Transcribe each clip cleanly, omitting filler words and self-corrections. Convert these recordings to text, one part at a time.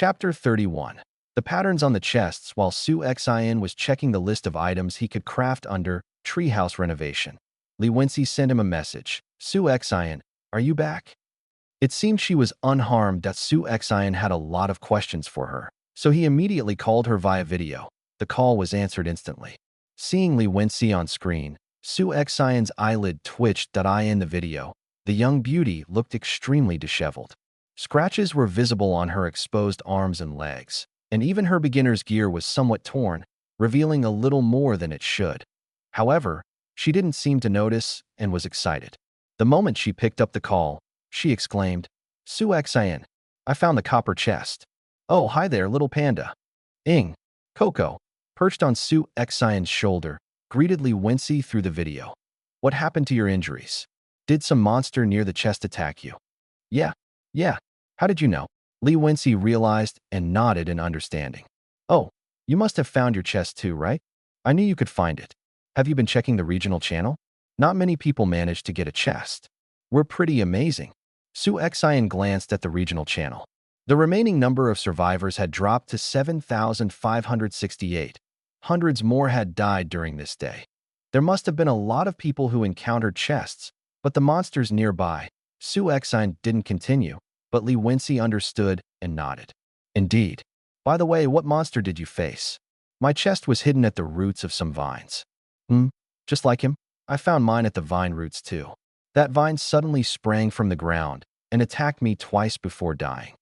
Chapter 31. The patterns on the chests. While Su Xin was checking the list of items he could craft under Treehouse renovation, Li Wenxi sent him a message. Su Xin, are you back? It seemed she was unharmed, that Su Xin had a lot of questions for her, so he immediately called her via video. The call was answered instantly. Seeing Li Wenxi on screen, Su Xin's eyelid twitched. In the video, the young beauty looked extremely disheveled. Scratches were visible on her exposed arms and legs, and even her beginner's gear was somewhat torn, revealing a little more than it should. However, she didn't seem to notice and was excited. The moment she picked up the call, she exclaimed, Su Xin, I found the copper chest. Oh, hi there, little panda. Coco, perched on Su Xin's shoulder, greeted Li Wenxi through the video. What happened to your injuries? Did some monster near the chest attack you? Yeah. How did you know? Li Wenxi realized and nodded in understanding. Oh, you must have found your chest too, right? I knew you could find it. Have you been checking the regional channel? Not many people manage to get a chest. We're pretty amazing. Su Xin glanced at the regional channel. The remaining number of survivors had dropped to 7,568. Hundreds more had died during this day. There must have been a lot of people who encountered chests, but the monsters nearby. Su Xin didn't continue, but Li Wenxi understood and nodded. Indeed. By the way, what monster did you face? My chest was hidden at the roots of some vines. Just like him? I found mine at the vine roots too. That vine suddenly sprang from the ground and attacked me twice before dying.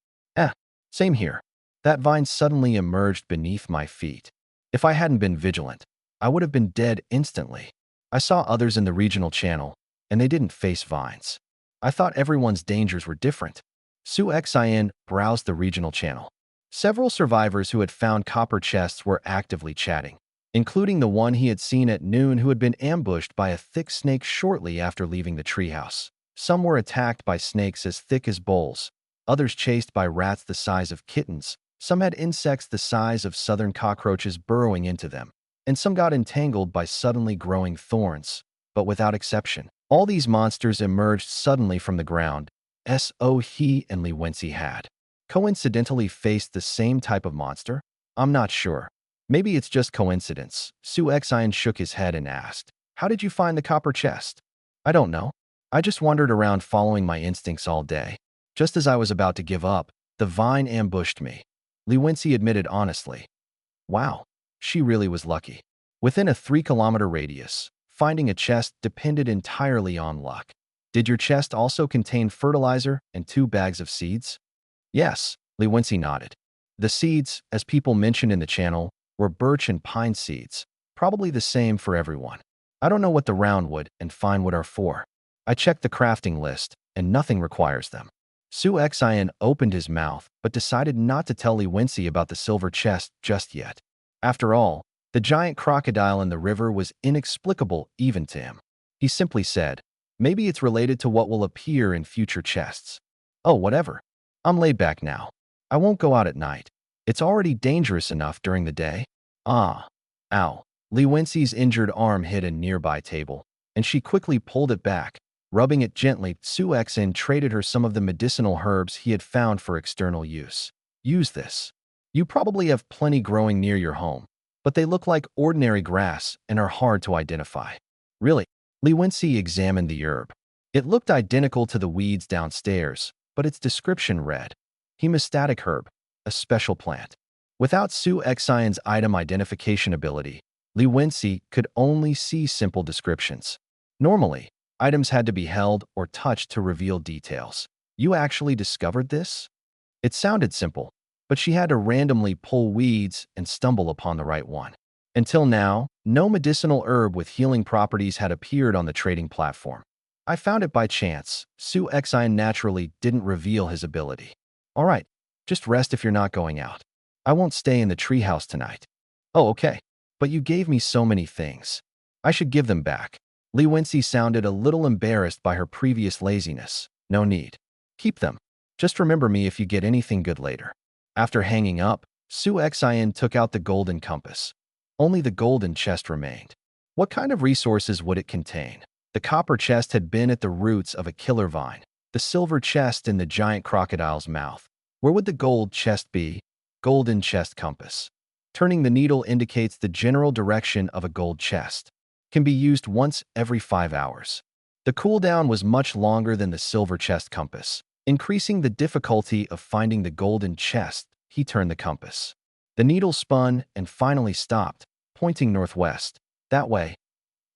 Same here. That vine suddenly emerged beneath my feet. If I hadn't been vigilant, I would have been dead instantly. I saw others in the regional channel, and they didn't face vines. I thought everyone's dangers were different. Su Xin browsed the regional channel. Several survivors who had found copper chests were actively chatting, including the one he had seen at noon who had been ambushed by a thick snake shortly after leaving the treehouse. Some were attacked by snakes as thick as bowls, others chased by rats the size of kittens, some had insects the size of southern cockroaches burrowing into them, and some got entangled by suddenly growing thorns. But without exception, all these monsters emerged suddenly from the ground. He and Li Wenxi had coincidentally faced the same type of monster? I'm not sure. Maybe it's just coincidence. Su Xin shook his head and asked, How did you find the copper chest? I don't know. I just wandered around following my instincts all day. Just as I was about to give up, the vine ambushed me. Li Wenxi admitted honestly. Wow, she really was lucky. Within a 3-kilometer radius, finding a chest depended entirely on luck. Did your chest also contain fertilizer and 2 bags of seeds? Yes, Li Wenxi nodded. The seeds, as people mentioned in the channel, were birch and pine seeds, probably the same for everyone. I don't know what the roundwood and finewood are for. I checked the crafting list, and nothing requires them. Su Xin opened his mouth, but decided not to tell Li Wenxi about the silver chest just yet. After all, the giant crocodile in the river was inexplicable even to him. He simply said, Maybe it's related to what will appear in future chests. Oh, whatever. I'm laid back now. I won't go out at night. It's already dangerous enough during the day. Ow. Li Wenxi's injured arm hit a nearby table, and she quickly pulled it back. Rubbing it gently, Su Xin traded her some of the medicinal herbs he had found for external use. Use this. You probably have plenty growing near your home, but they look like ordinary grass and are hard to identify. Really? Li Wenxi examined the herb. It looked identical to the weeds downstairs, but its description read, Hemostatic herb, a special plant. Without Su Xin's item identification ability, Li Wenxi could only see simple descriptions. Normally, items had to be held or touched to reveal details. You actually discovered this? It sounded simple, but she had to randomly pull weeds and stumble upon the right one. Until now, no medicinal herb with healing properties had appeared on the trading platform. I found it by chance. Su Xin naturally didn't reveal his ability. All right, just rest if you're not going out. I won't stay in the treehouse tonight. Oh, okay. But you gave me so many things. I should give them back. Li Wenxi sounded a little embarrassed by her previous laziness. No need. Keep them. Just remember me if you get anything good later. After hanging up, Su Xin took out the golden compass. Only the golden chest remained. What kind of resources would it contain? The copper chest had been at the roots of a killer vine. The silver chest in the giant crocodile's mouth. Where would the gold chest be? Golden chest compass. Turning the needle indicates the general direction of a gold chest. Can be used once every 5 hours. The cooldown was much longer than the silver chest compass. Increasing the difficulty of finding the golden chest, he turned the compass. The needle spun and finally stopped, pointing northwest. That way.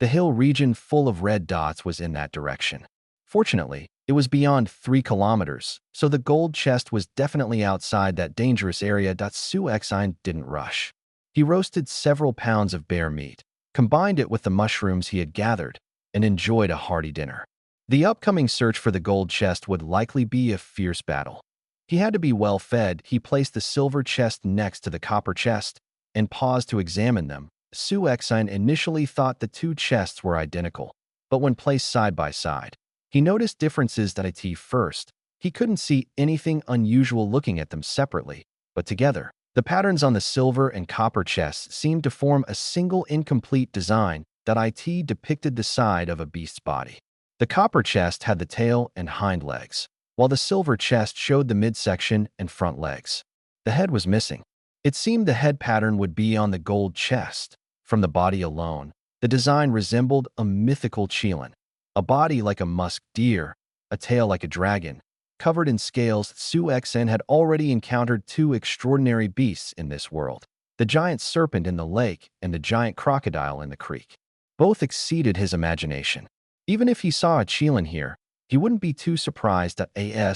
The hill region full of red dots was in that direction. Fortunately, it was beyond 3 kilometers, so the gold chest was definitely outside that dangerous area. Su Exine didn't rush. He roasted several pounds of bear meat, combined it with the mushrooms he had gathered, and enjoyed a hearty dinner. The upcoming search for the gold chest would likely be a fierce battle. He had to be well fed. He placed the silver chest next to the copper chest and paused to examine them. Su Exine initially thought the two chests were identical, but when placed side by side, he noticed differences. First, he couldn't see anything unusual looking at them separately, but together, the patterns on the silver and copper chests seemed to form a single incomplete design that depicted the side of a beast's body. The copper chest had the tail and hind legs, while the silver chest showed the midsection and front legs. The head was missing. It seemed the head pattern would be on the gold chest. From the body alone, the design resembled a mythical chelan. A body like a musk deer, a tail like a dragon, covered in scales. Su Exine had already encountered two extraordinary beasts in this world, the giant serpent in the lake and the giant crocodile in the creek. Both exceeded his imagination. Even if he saw a chelan here, he wouldn't be too surprised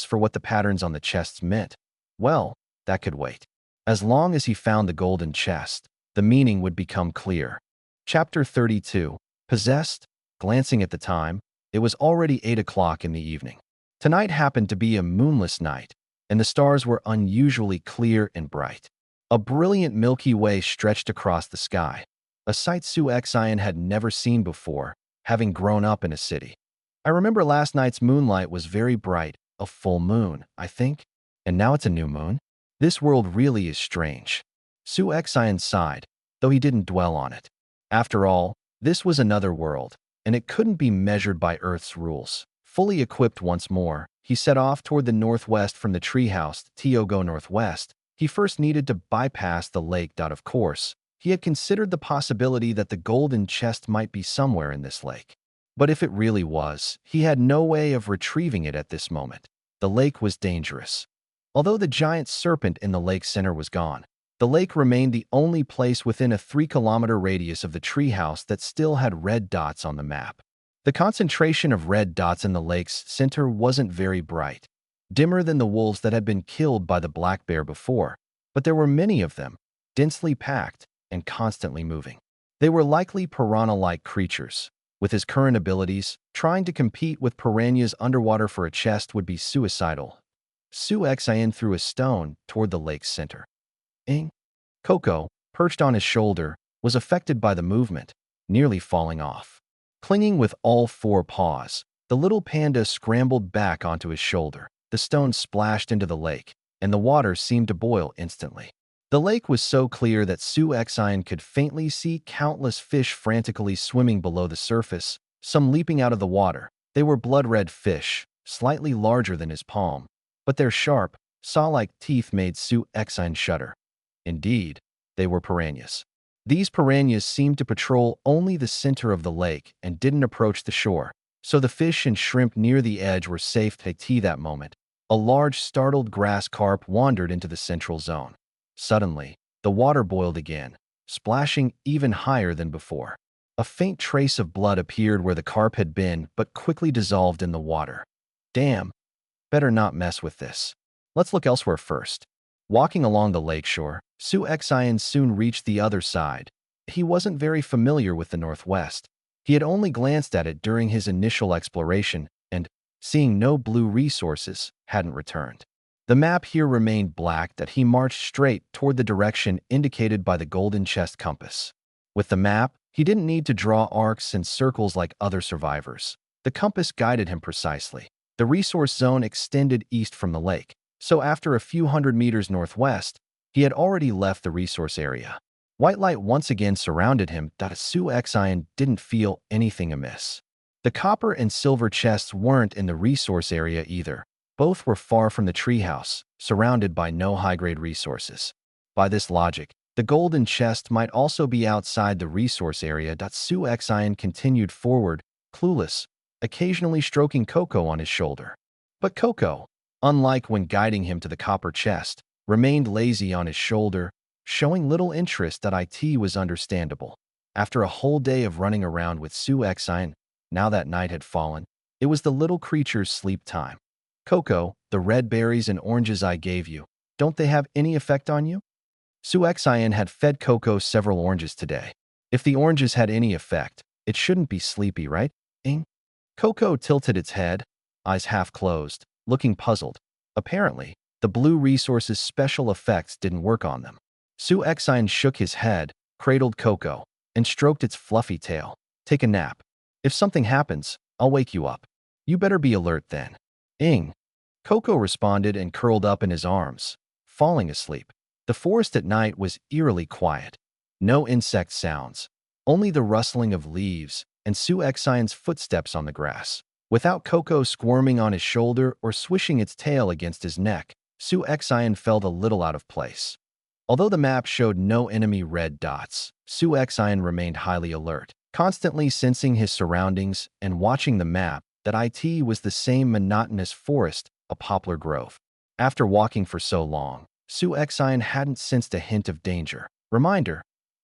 for what the patterns on the chests meant. Well, that could wait. As long as he found the golden chest, the meaning would become clear. Chapter 32. Possessed. Glancing at the time, it was already 8 o'clock in the evening. Tonight happened to be a moonless night, and the stars were unusually clear and bright. A brilliant Milky Way stretched across the sky, a sight Su Exine had never seen before, having grown up in a city. I remember last night's moonlight was very bright, a full moon, I think, and now it's a new moon. This world really is strange. Su Exine sighed, though he didn't dwell on it. After all, this was another world, and it couldn't be measured by Earth's rules. Fully equipped once more, he set off toward the northwest from the treehouse. Go northwest. He first needed to bypass the lake. Of course, he had considered the possibility that the golden chest might be somewhere in this lake. But if it really was, he had no way of retrieving it at this moment. The lake was dangerous. Although the giant serpent in the lake center was gone, the lake remained the only place within a 3-kilometer radius of the treehouse that still had red dots on the map. The concentration of red dots in the lake's center wasn't very bright, dimmer than the wolves that had been killed by the black bear before, but there were many of them, densely packed and constantly moving. They were likely piranha-like creatures. With his current abilities, trying to compete with piranhas underwater for a chest would be suicidal. Su Exine threw a stone toward the lake's center. Coco, perched on his shoulder, was affected by the movement, nearly falling off. Clinging with all 4 paws, the little panda scrambled back onto his shoulder. The stone splashed into the lake, and the water seemed to boil instantly. The lake was so clear that Su Exine could faintly see countless fish frantically swimming below the surface, some leaping out of the water. They were blood-red fish, slightly larger than his palm, but their sharp, saw-like teeth made Su Exine shudder. Indeed, they were piranhas. These piranhas seemed to patrol only the center of the lake and didn't approach the shore, so the fish and shrimp near the edge were safe. That moment, a large, startled grass carp wandered into the central zone. Suddenly, the water boiled again, splashing even higher than before. A faint trace of blood appeared where the carp had been, but quickly dissolved in the water. Damn, better not mess with this. Let's look elsewhere first. Walking along the lakeshore, Su Exine soon reached the other side. He wasn't very familiar with the northwest. He had only glanced at it during his initial exploration and, seeing no blue resources, hadn't returned. The map here remained black. He marched straight toward the direction indicated by the golden chest compass. With the map, he didn't need to draw arcs and circles like other survivors. The compass guided him precisely. The resource zone extended east from the lake, so after a few hundred meters northwest, he had already left the resource area. White light once again surrounded him. Su Exine didn't feel anything amiss. The copper and silver chests weren't in the resource area either. Both were far from the treehouse, surrounded by no high-grade resources. By this logic, the golden chest might also be outside the resource area. Su Xian continued forward, clueless, occasionally stroking Coco on his shoulder. But Coco, unlike when guiding him to the copper chest, remained lazy on his shoulder, showing little interest. It was understandable. After a whole day of running around with Su Xian, now that night had fallen, it was the little creature's sleep time. Coco, the red berries and oranges I gave you, don't they have any effect on you? Su Xian had fed Coco several oranges today. If the oranges had any effect, it shouldn't be sleepy, right? Ing? Coco tilted its head, eyes half closed, looking puzzled. Apparently, the blue resource's special effects didn't work on them. Su Xian shook his head, cradled Coco, and stroked its fluffy tail. Take a nap. If something happens, I'll wake you up. You better be alert then. Ing. Coco responded and curled up in his arms, falling asleep. The forest at night was eerily quiet. No insect sounds, only the rustling of leaves and Su Xian's footsteps on the grass. Without Coco squirming on his shoulder or swishing its tail against his neck, Su Xian felt a little out of place. Although the map showed no enemy red dots, Su Xian remained highly alert, constantly sensing his surroundings and watching the map that it was the same monotonous forest, a poplar grove. After walking for so long, Su Xian hadn't sensed a hint of danger. Reminder,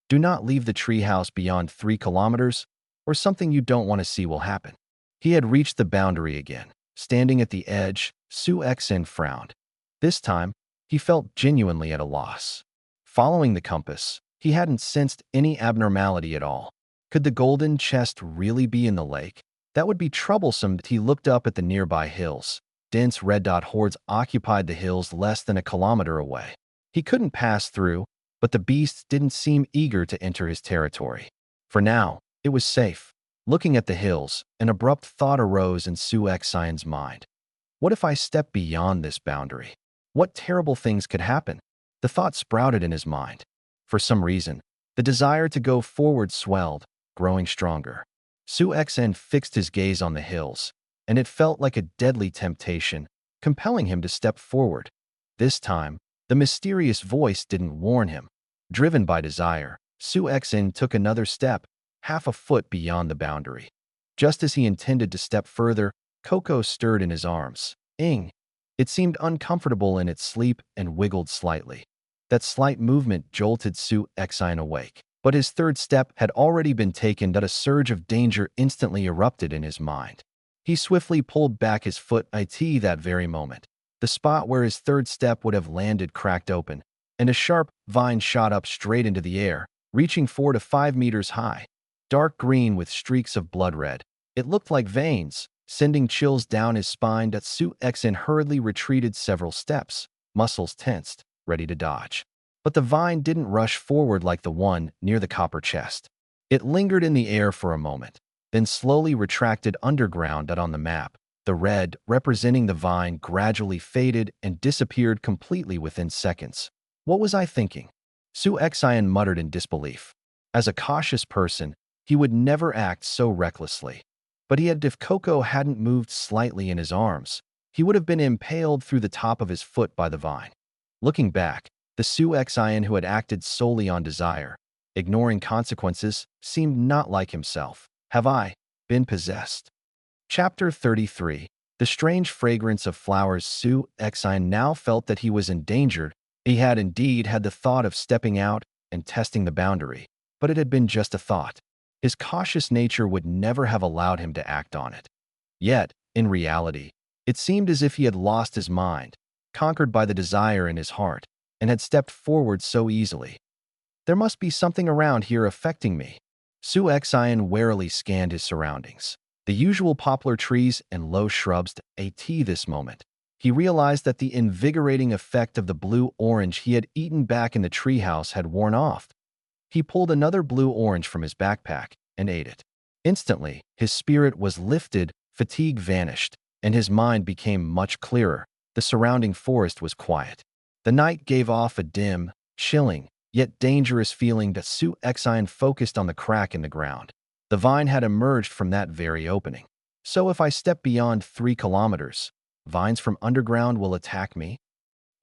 do not leave the treehouse beyond 3 kilometers, or something you don't want to see will happen. He had reached the boundary again. Standing at the edge, Su Xian frowned. This time, he felt genuinely at a loss. Following the compass, he hadn't sensed any abnormality at all. Could the golden chest really be in the lake? That would be troublesome. He looked up at the nearby hills. Dense red dot hordes occupied the hills less than a kilometer away. He couldn't pass through, but the beasts didn't seem eager to enter his territory. For now, it was safe. Looking at the hills, an abrupt thought arose in Su Xian's mind. What if I step beyond this boundary? What terrible things could happen? The thought sprouted in his mind. For some reason, the desire to go forward swelled, growing stronger. Su Xian fixed his gaze on the hills, and it felt like a deadly temptation, compelling him to step forward. This time, the mysterious voice didn't warn him. Driven by desire, Su Xian took another step, half a foot beyond the boundary. Just as he intended to step further, Coco stirred in his arms. Ing. It seemed uncomfortable in its sleep and wiggled slightly. That slight movement jolted Su Xian awake. But his third step had already been taken. That a surge of danger instantly erupted in his mind. He swiftly pulled back his foot. That very moment, the spot where his third step would have landed cracked open, and a sharp vine shot up straight into the air, reaching 4 to 5 meters high. Dark green with streaks of blood red. It looked like veins, sending chills down his spine. Su Xian hurriedly retreated several steps, muscles tensed, ready to dodge. But the vine didn't rush forward like the one near the copper chest. It lingered in the air for a moment, then slowly retracted underground. On the map, the red representing the vine gradually faded and disappeared completely within seconds. What was I thinking? Su Xian muttered in disbelief. As a cautious person, he would never act so recklessly. But if Coco hadn't moved slightly in his arms, he would have been impaled through the top of his foot by the vine. Looking back, the Su Xian who had acted solely on desire, ignoring consequences, seemed not like himself. Have I been possessed? Chapter 33. The strange fragrance of flowers. Su Xian now felt that he was endangered. He had indeed had the thought of stepping out and testing the boundary, but it had been just a thought. His cautious nature would never have allowed him to act on it. Yet, in reality, it seemed as if he had lost his mind, conquered by the desire in his heart, and had stepped forward so easily. There must be something around here affecting me. Su Xian warily scanned his surroundings. The usual poplar trees and low shrubs. This moment, he realized that the invigorating effect of the blue-orange he had eaten back in the treehouse had worn off. He pulled another blue-orange from his backpack and ate it. Instantly, his spirit was lifted, fatigue vanished, and his mind became much clearer. The surrounding forest was quiet. The night gave off a dim, chilling, yet dangerous feeling. Su Xian focused on the crack in the ground. The vine had emerged from that very opening. So if I step beyond 3 kilometers, vines from underground will attack me?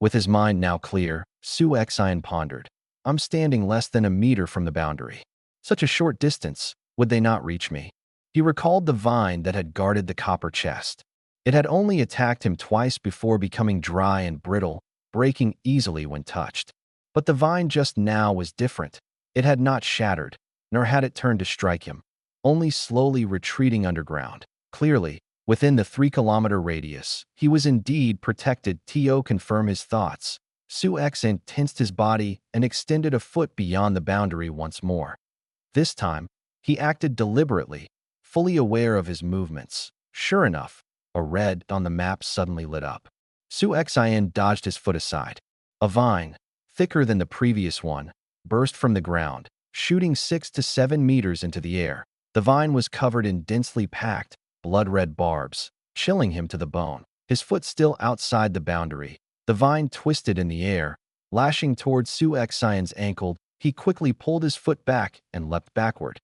With his mind now clear, Su Exine pondered. I'm standing less than a meter from the boundary. Such a short distance, would they not reach me? He recalled the vine that had guarded the copper chest. It had only attacked him twice before becoming dry and brittle, breaking easily when touched. But the vine just now was different. It had not shattered, nor had it turned to strike him, only slowly retreating underground. Clearly, within the 3-kilometer radius, he was indeed protected. To confirm his thoughts, Su Exine tensed his body and extended a foot beyond the boundary once more. This time, he acted deliberately, fully aware of his movements. Sure enough, a red on the map suddenly lit up. Su Exine dodged his foot aside. A vine, thicker than the previous one, burst from the ground, shooting 6 to 7 meters into the air. The vine was covered in densely packed, blood-red barbs, chilling him to the bone. His foot still outside the boundary, the vine twisted in the air, lashing towards Su Exine's ankle. He quickly pulled his foot back and leapt backward.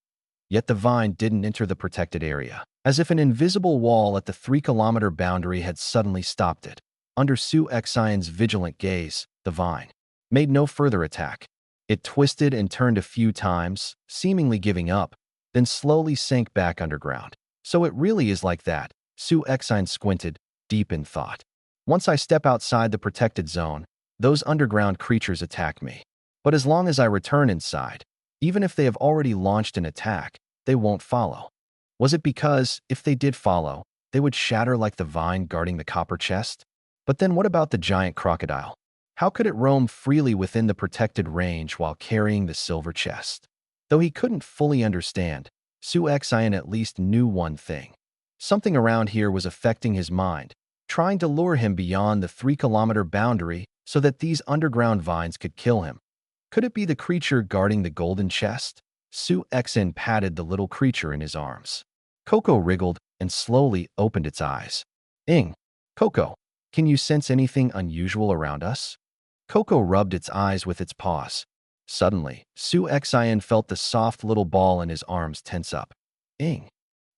Yet the vine didn't enter the protected area, as if an invisible wall at the 3-kilometer boundary had suddenly stopped it. Under Su Exine's vigilant gaze, the vine made no further attack. It twisted and turned a few times, seemingly giving up, then slowly sank back underground. So it really is like that. Su Exine squinted, deep in thought. Once I step outside the protected zone, those underground creatures attack me. But as long as I return inside, even if they have already launched an attack, they won't follow. Was it because, if they did follow, they would shatter like the vine guarding the copper chest? But then what about the giant crocodile? How could it roam freely within the protected range while carrying the silver chest? Though he couldn't fully understand, Su Exine at least knew one thing. Something around here was affecting his mind, trying to lure him beyond the 3-kilometer boundary so that these underground vines could kill him. Could it be the creature guarding the golden chest? Su Exine patted the little creature in his arms. Coco wriggled and slowly opened its eyes. Ing, Coco, can you sense anything unusual around us? Coco rubbed its eyes with its paws. Suddenly, Su Exine felt the soft little ball in his arms tense up. Ing.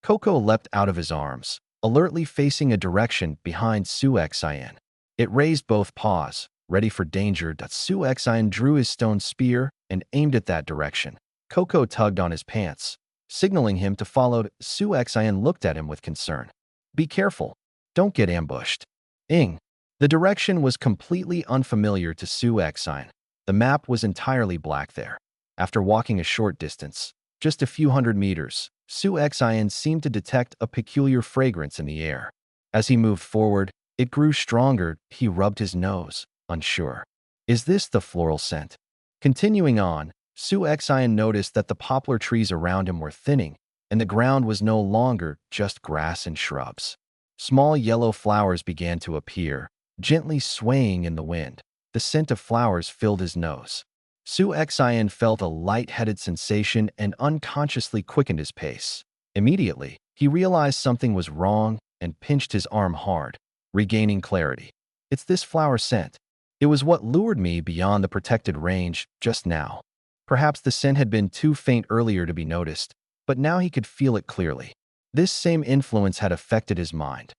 Coco leapt out of his arms, alertly facing a direction behind Su Exine. It raised both paws, ready for danger. Su Exine drew his stone spear and aimed at that direction. Coco tugged on his pants, signaling him to follow. Su Exine looked at him with concern. Be careful. Don't get ambushed. Ing. The direction was completely unfamiliar to Su Exine. The map was entirely black there. After walking a short distance, just a few hundred meters, Su Exine seemed to detect a peculiar fragrance in the air. As he moved forward, it grew stronger. He rubbed his nose, unsure. Is this the floral scent? Continuing on, Su Exine noticed that the poplar trees around him were thinning, and the ground was no longer just grass and shrubs. Small yellow flowers began to appear, gently swaying in the wind. The scent of flowers filled his nose. Su Exine felt a light-headed sensation and unconsciously quickened his pace. Immediately, he realized something was wrong and pinched his arm hard, regaining clarity. It's this flower scent. It was what lured me beyond the protected range just now. Perhaps the scent had been too faint earlier to be noticed, but now he could feel it clearly. This same influence had affected his mind.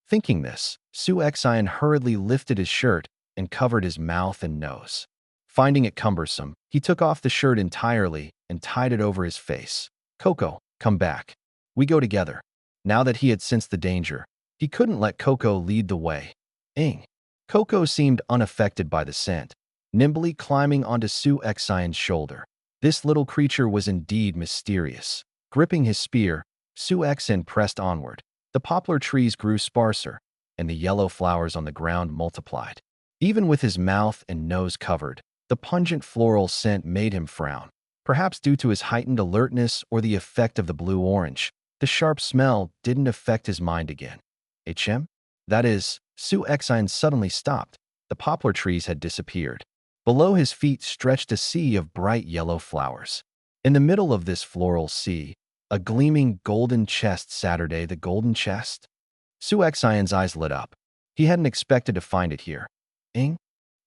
Thinking this, Su Exine hurriedly lifted his shirt and covered his mouth and nose. Finding it cumbersome, he took off the shirt entirely and tied it over his face. Coco, come back. We go together. Now that he had sensed the danger, he couldn't let Coco lead the way. Ing. Coco seemed unaffected by the scent, nimbly climbing onto Su Exine's shoulder. This little creature was indeed mysterious. Gripping his spear, Su Exine pressed onward. The poplar trees grew sparser, and the yellow flowers on the ground multiplied. Even with his mouth and nose covered, the pungent floral scent made him frown. Perhaps due to his heightened alertness or the effect of the blue-orange, the sharp smell didn't affect his mind again. HM? That is, Su Exine suddenly stopped. The poplar trees had disappeared. Below his feet stretched a sea of bright yellow flowers. In the middle of this floral sea, a gleaming golden chest. Saturday, the golden chest? Su Exine's eyes lit up. He hadn't expected to find it here. Ing?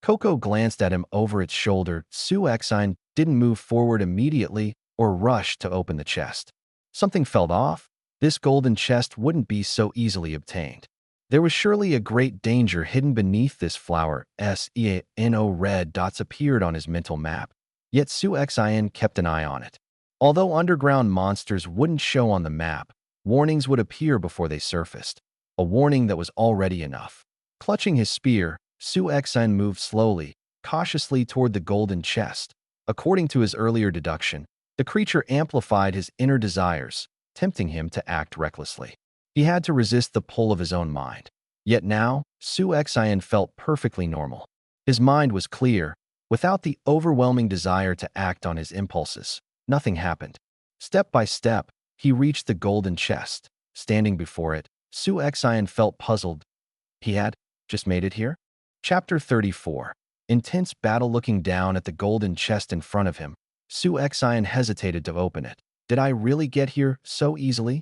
Coco glanced at him over its shoulder. Su Exine didn't move forward immediately or rush to open the chest. Something felt off. This golden chest wouldn't be so easily obtained. There was surely a great danger hidden beneath this flower. SENO red dots appeared on his mental map. Yet Su-Xin kept an eye on it. Although underground monsters wouldn't show on the map, warnings would appear before they surfaced. A warning that was already enough. Clutching his spear, Su-Xin moved slowly, cautiously toward the golden chest. According to his earlier deduction, the creature amplified his inner desires, tempting him to act recklessly. He had to resist the pull of his own mind. Yet now, Su-Xin felt perfectly normal. His mind was clear, without the overwhelming desire to act on his impulses. Nothing happened. Step by step, he reached the golden chest. Standing before it, Su-Xin felt puzzled. He had just made it here? Chapter 34. Intense battle. Looking down at the golden chest in front of him, Su-Xin hesitated to open it. Did I really get here so easily?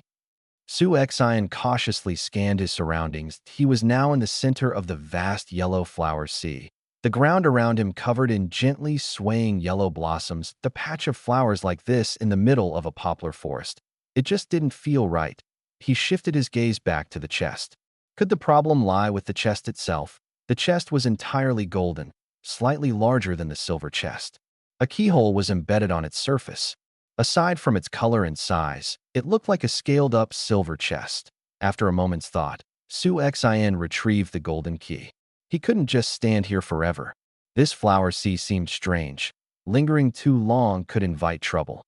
Su-Xin cautiously scanned his surroundings. He was now in the center of the vast yellow flower sea. The ground around him covered in gently swaying yellow blossoms, the patch of flowers like this in the middle of a poplar forest. It just didn't feel right. He shifted his gaze back to the chest. Could the problem lie with the chest itself? The chest was entirely golden, slightly larger than the silver chest. A keyhole was embedded on its surface. Aside from its color and size, it looked like a scaled-up silver chest. After a moment's thought, Su-Xin retrieved the golden key. He couldn't just stand here forever. This flower sea seemed strange. Lingering too long could invite trouble.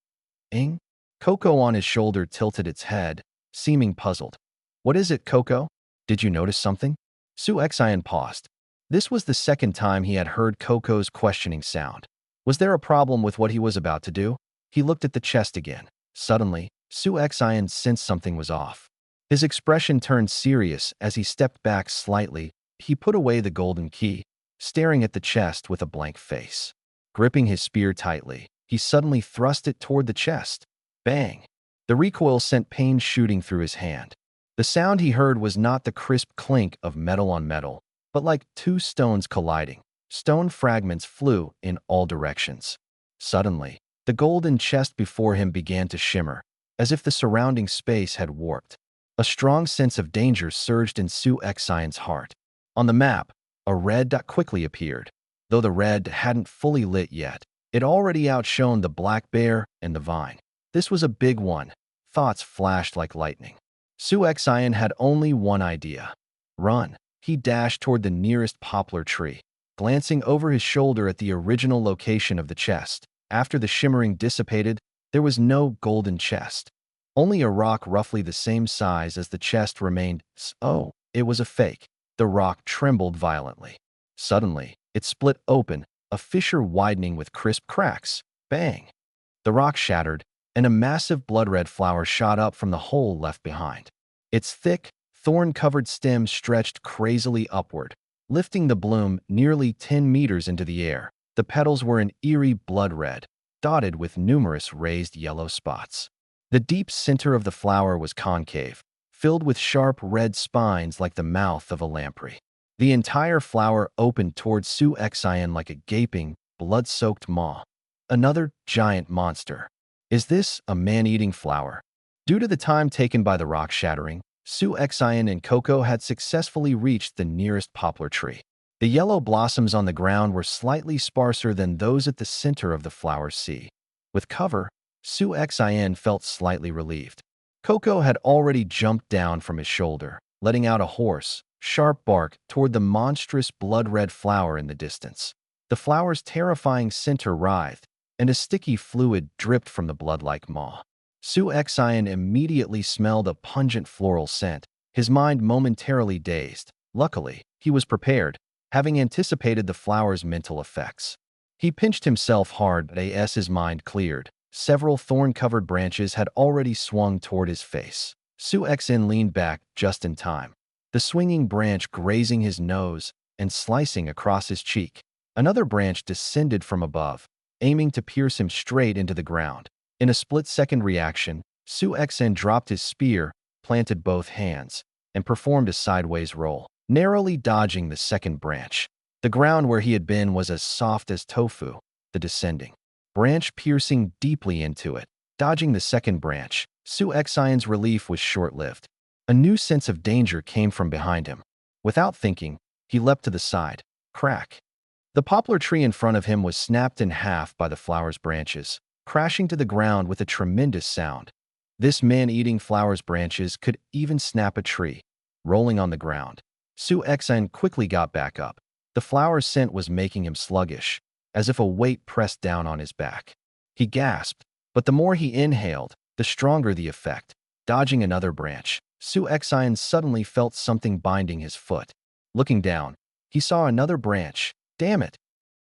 Ing? Coco on his shoulder tilted its head, seeming puzzled. What is it, Coco? Did you notice something? Su-Xin paused. This was the second time he had heard Coco's questioning sound. Was there a problem with what he was about to do? He looked at the chest again. Suddenly, Su-Xin sensed something was off. His expression turned serious as he stepped back slightly. He put away the golden key, staring at the chest with a blank face. Gripping his spear tightly, he suddenly thrust it toward the chest. Bang! The recoil sent pain shooting through his hand. The sound he heard was not the crisp clink of metal on metal, but like two stones colliding. Stone fragments flew in all directions. Suddenly, the golden chest before him began to shimmer, as if the surrounding space had warped. A strong sense of danger surged in Su-Xion's heart. On the map, a red dot quickly appeared. Though the red hadn't fully lit yet, it already outshone the black bear and the vine. This was a big one. Thoughts flashed like lightning. Su-Xion had only one idea. Run. He dashed toward the nearest poplar tree, glancing over his shoulder at the original location of the chest. After the shimmering dissipated, there was no golden chest. Only a rock roughly the same size as the chest remained. Oh, it was a fake. The rock trembled violently. Suddenly, it split open, a fissure widening with crisp cracks. Bang! The rock shattered, and a massive blood-red flower shot up from the hole left behind. Its thick, thorn-covered stem stretched crazily upward, lifting the bloom nearly 10 meters into the air. The petals were an eerie blood red, dotted with numerous raised yellow spots. The deep center of the flower was concave, filled with sharp red spines like the mouth of a lamprey. The entire flower opened toward Su-Xion like a gaping, blood-soaked maw. Another giant monster. Is this a man-eating flower? Due to the time taken by the rock shattering, Su-Xion and Coco had successfully reached the nearest poplar tree. The yellow blossoms on the ground were slightly sparser than those at the center of the flower sea. With cover, Su-Xion felt slightly relieved. Coco had already jumped down from his shoulder, letting out a hoarse, sharp bark toward the monstrous blood-red flower in the distance. The flower's terrifying center writhed, and a sticky fluid dripped from the blood-like maw. Su-Xion immediately smelled a pungent floral scent, his mind momentarily dazed. Luckily, he was prepared, having anticipated the flower's mental effects. He pinched himself hard as his mind cleared. Several thorn-covered branches had already swung toward his face. Su-Xin leaned back just in time, the swinging branch grazing his nose and slicing across his cheek. Another branch descended from above, aiming to pierce him straight into the ground. In a split-second reaction, Su-Xin dropped his spear, planted both hands, and performed a sideways roll, narrowly dodging the second branch. The ground where he had been was as soft as tofu, the descending branch piercing deeply into it. Dodging the second branch, Su-Xion's relief was short-lived. A new sense of danger came from behind him. Without thinking, he leapt to the side. Crack. The poplar tree in front of him was snapped in half by the flower's branches, crashing to the ground with a tremendous sound. This man-eating flower's branches could even snap a tree. Rolling on the ground, Su Exine quickly got back up. The flower's scent was making him sluggish, as if a weight pressed down on his back. He gasped, but the more he inhaled, the stronger the effect. Dodging another branch, Su Exine suddenly felt something binding his foot. Looking down, he saw another branch. Damn it!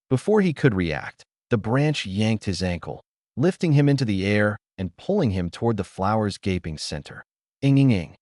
Before he could react, the branch yanked his ankle, lifting him into the air and pulling him toward the flower's gaping center. Ing.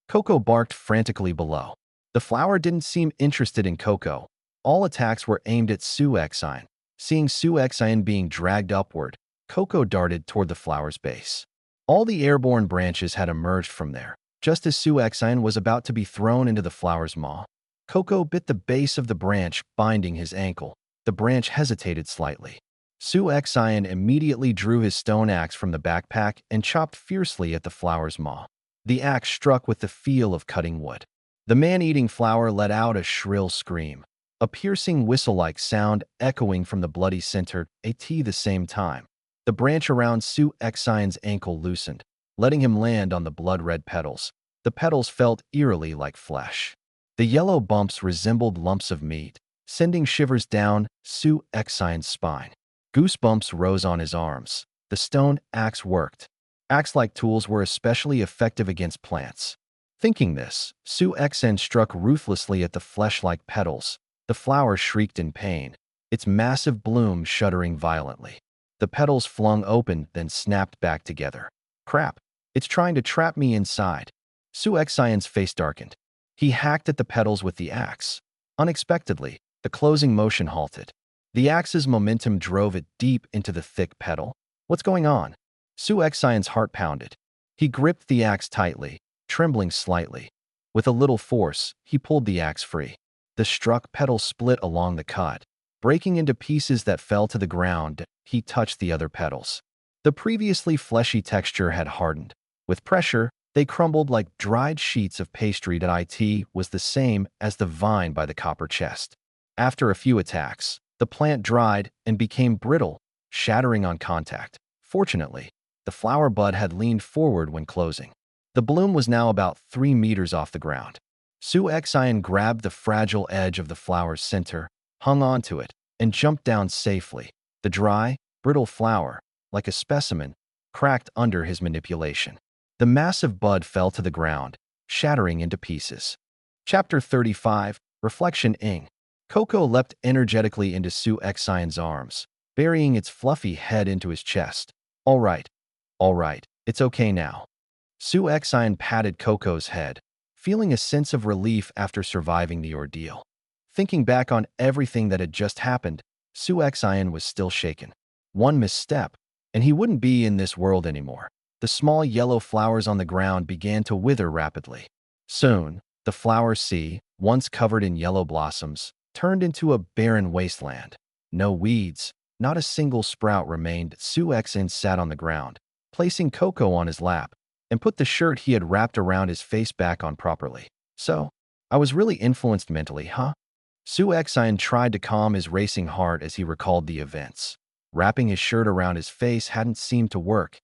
Coco barked frantically below. The flower didn't seem interested in Coco. All attacks were aimed at Su Exine. Seeing Su Exine being dragged upward, Coco darted toward the flower's base. All the airborne branches had emerged from there. Just as Su Exine was about to be thrown into the flower's maw, Coco bit the base of the branch, binding his ankle. The branch hesitated slightly. Su Exine immediately drew his stone axe from the backpack and chopped fiercely at the flower's maw. The axe struck with the feel of cutting wood. The man-eating flower let out a shrill scream, a piercing whistle-like sound echoing from the bloody center at the same time. The branch around Su Exine's ankle loosened, letting him land on the blood-red petals. The petals felt eerily like flesh. The yellow bumps resembled lumps of meat, sending shivers down Su Exine's spine. Goosebumps rose on his arms. The stone axe worked. Axe-like tools were especially effective against plants. Thinking this, Su Exine struck ruthlessly at the flesh-like petals. The flower shrieked in pain, its massive bloom shuddering violently. The petals flung open, then snapped back together. Crap, it's trying to trap me inside. Su Exine's face darkened. He hacked at the petals with the axe. Unexpectedly, the closing motion halted. The axe's momentum drove it deep into the thick petal. What's going on? Su Exine's heart pounded. He gripped the axe tightly, trembling slightly. With a little force, he pulled the axe free. The struck petal split along the cut, breaking into pieces that fell to the ground. He touched the other petals. The previously fleshy texture had hardened. With pressure, they crumbled like dried sheets of pastry. It was the same as the vine by the copper chest. After a few attacks, the plant dried and became brittle, shattering on contact. Fortunately, the flower bud had leaned forward when closing. The bloom was now about 3 meters off the ground. Su Exine grabbed the fragile edge of the flower's center, hung onto it, and jumped down safely. The dry, brittle flower, like a specimen, cracked under his manipulation. The massive bud fell to the ground, shattering into pieces. Chapter 35, Reflection Ing. Coco leapt energetically into Su Exine's arms, burying its fluffy head into his chest. All right, it's okay now. Su Exine patted Coco's head, feeling a sense of relief after surviving the ordeal. Thinking back on everything that had just happened, Su Exine was still shaken. One misstep, and he wouldn't be in this world anymore. The small yellow flowers on the ground began to wither rapidly. Soon, the flower sea, once covered in yellow blossoms, turned into a barren wasteland. No weeds, not a single sprout remained. Su Exine sat on the ground, placing Coco on his lap, and put the shirt he had wrapped around his face back on properly. So, I was really influenced mentally, huh? Su Exine tried to calm his racing heart as he recalled the events. Wrapping his shirt around his face hadn't seemed to work.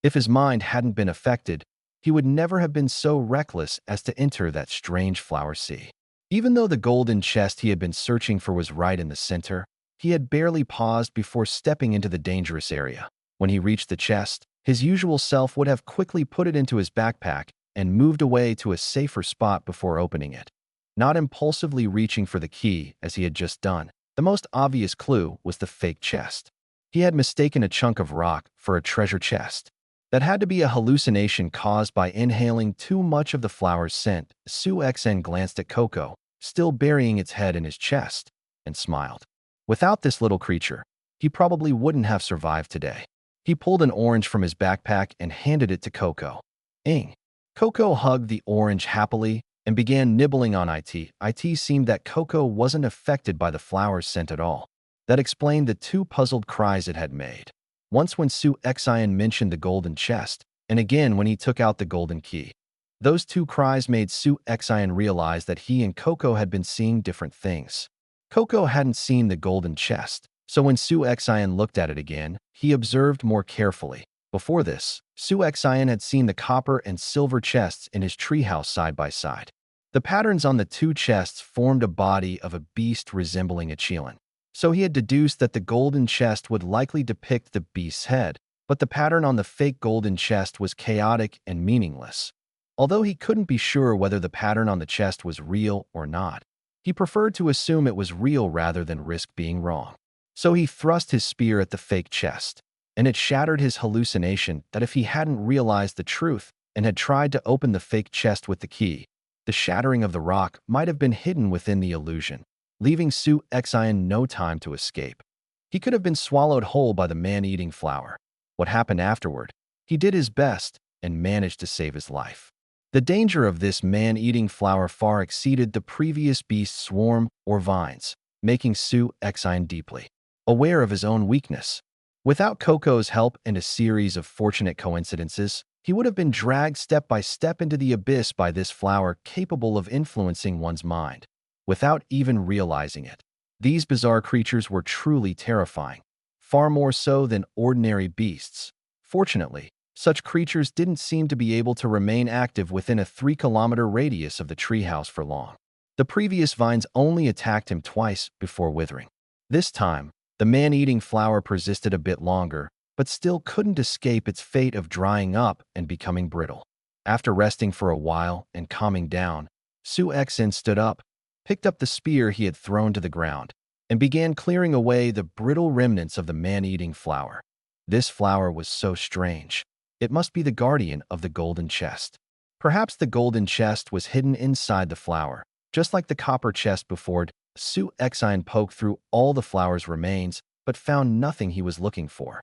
If his mind hadn't been affected, he would never have been so reckless as to enter that strange flower sea. Even though the golden chest he had been searching for was right in the center, he had barely paused before stepping into the dangerous area. When he reached the chest, his usual self would have quickly put it into his backpack and moved away to a safer spot before opening it. Not impulsively reaching for the key, as he had just done. The most obvious clue was the fake chest. He had mistaken a chunk of rock for a treasure chest. That had to be a hallucination caused by inhaling too much of the flower's scent. Su Exine glanced at Coco, still burying its head in his chest, and smiled. Without this little creature, he probably wouldn't have survived today. He pulled an orange from his backpack and handed it to Coco. Ing. Coco hugged the orange happily and began nibbling on it. It seemed that Coco wasn't affected by the flower's scent at all. That explained the 2 puzzled cries it had made. Once when Su Exine mentioned the golden chest, and again when he took out the golden key. Those two cries made Su Xian realize that he and Coco had been seeing different things. Coco hadn't seen the golden chest, so when Su Xian looked at it again, he observed more carefully. Before this, Su Xian had seen the copper and silver chests in his treehouse side by side. The patterns on the two chests formed a body of a beast resembling a Qilin. So he had deduced that the golden chest would likely depict the beast's head, but the pattern on the fake golden chest was chaotic and meaningless. Although he couldn't be sure whether the pattern on the chest was real or not, he preferred to assume it was real rather than risk being wrong. So he thrust his spear at the fake chest, and it shattered his hallucination that if he hadn't realized the truth and had tried to open the fake chest with the key, the shattering of the rock might have been hidden within the illusion, leaving Su Xian no time to escape. He could have been swallowed whole by the man-eating flower. What happened afterward? He did his best and managed to save his life. The danger of this man-eating flower far exceeded the previous beast's swarm or vines, making Su Xian deeply aware of his own weakness. Without Coco's help and a series of fortunate coincidences, he would have been dragged step by step into the abyss by this flower capable of influencing one's mind, without even realizing it. These bizarre creatures were truly terrifying, far more so than ordinary beasts. Fortunately, such creatures didn't seem to be able to remain active within a 3-kilometer radius of the treehouse for long. The previous vines only attacked him twice before withering. This time, the man-eating flower persisted a bit longer, but still couldn't escape its fate of drying up and becoming brittle. After resting for a while and calming down, Su Xian stood up, picked up the spear he had thrown to the ground, and began clearing away the brittle remnants of the man-eating flower. This flower was so strange. It must be the guardian of the golden chest. Perhaps the golden chest was hidden inside the flower, just like the copper chest before it. Su Xian poked through all the flower's remains, but found nothing he was looking for.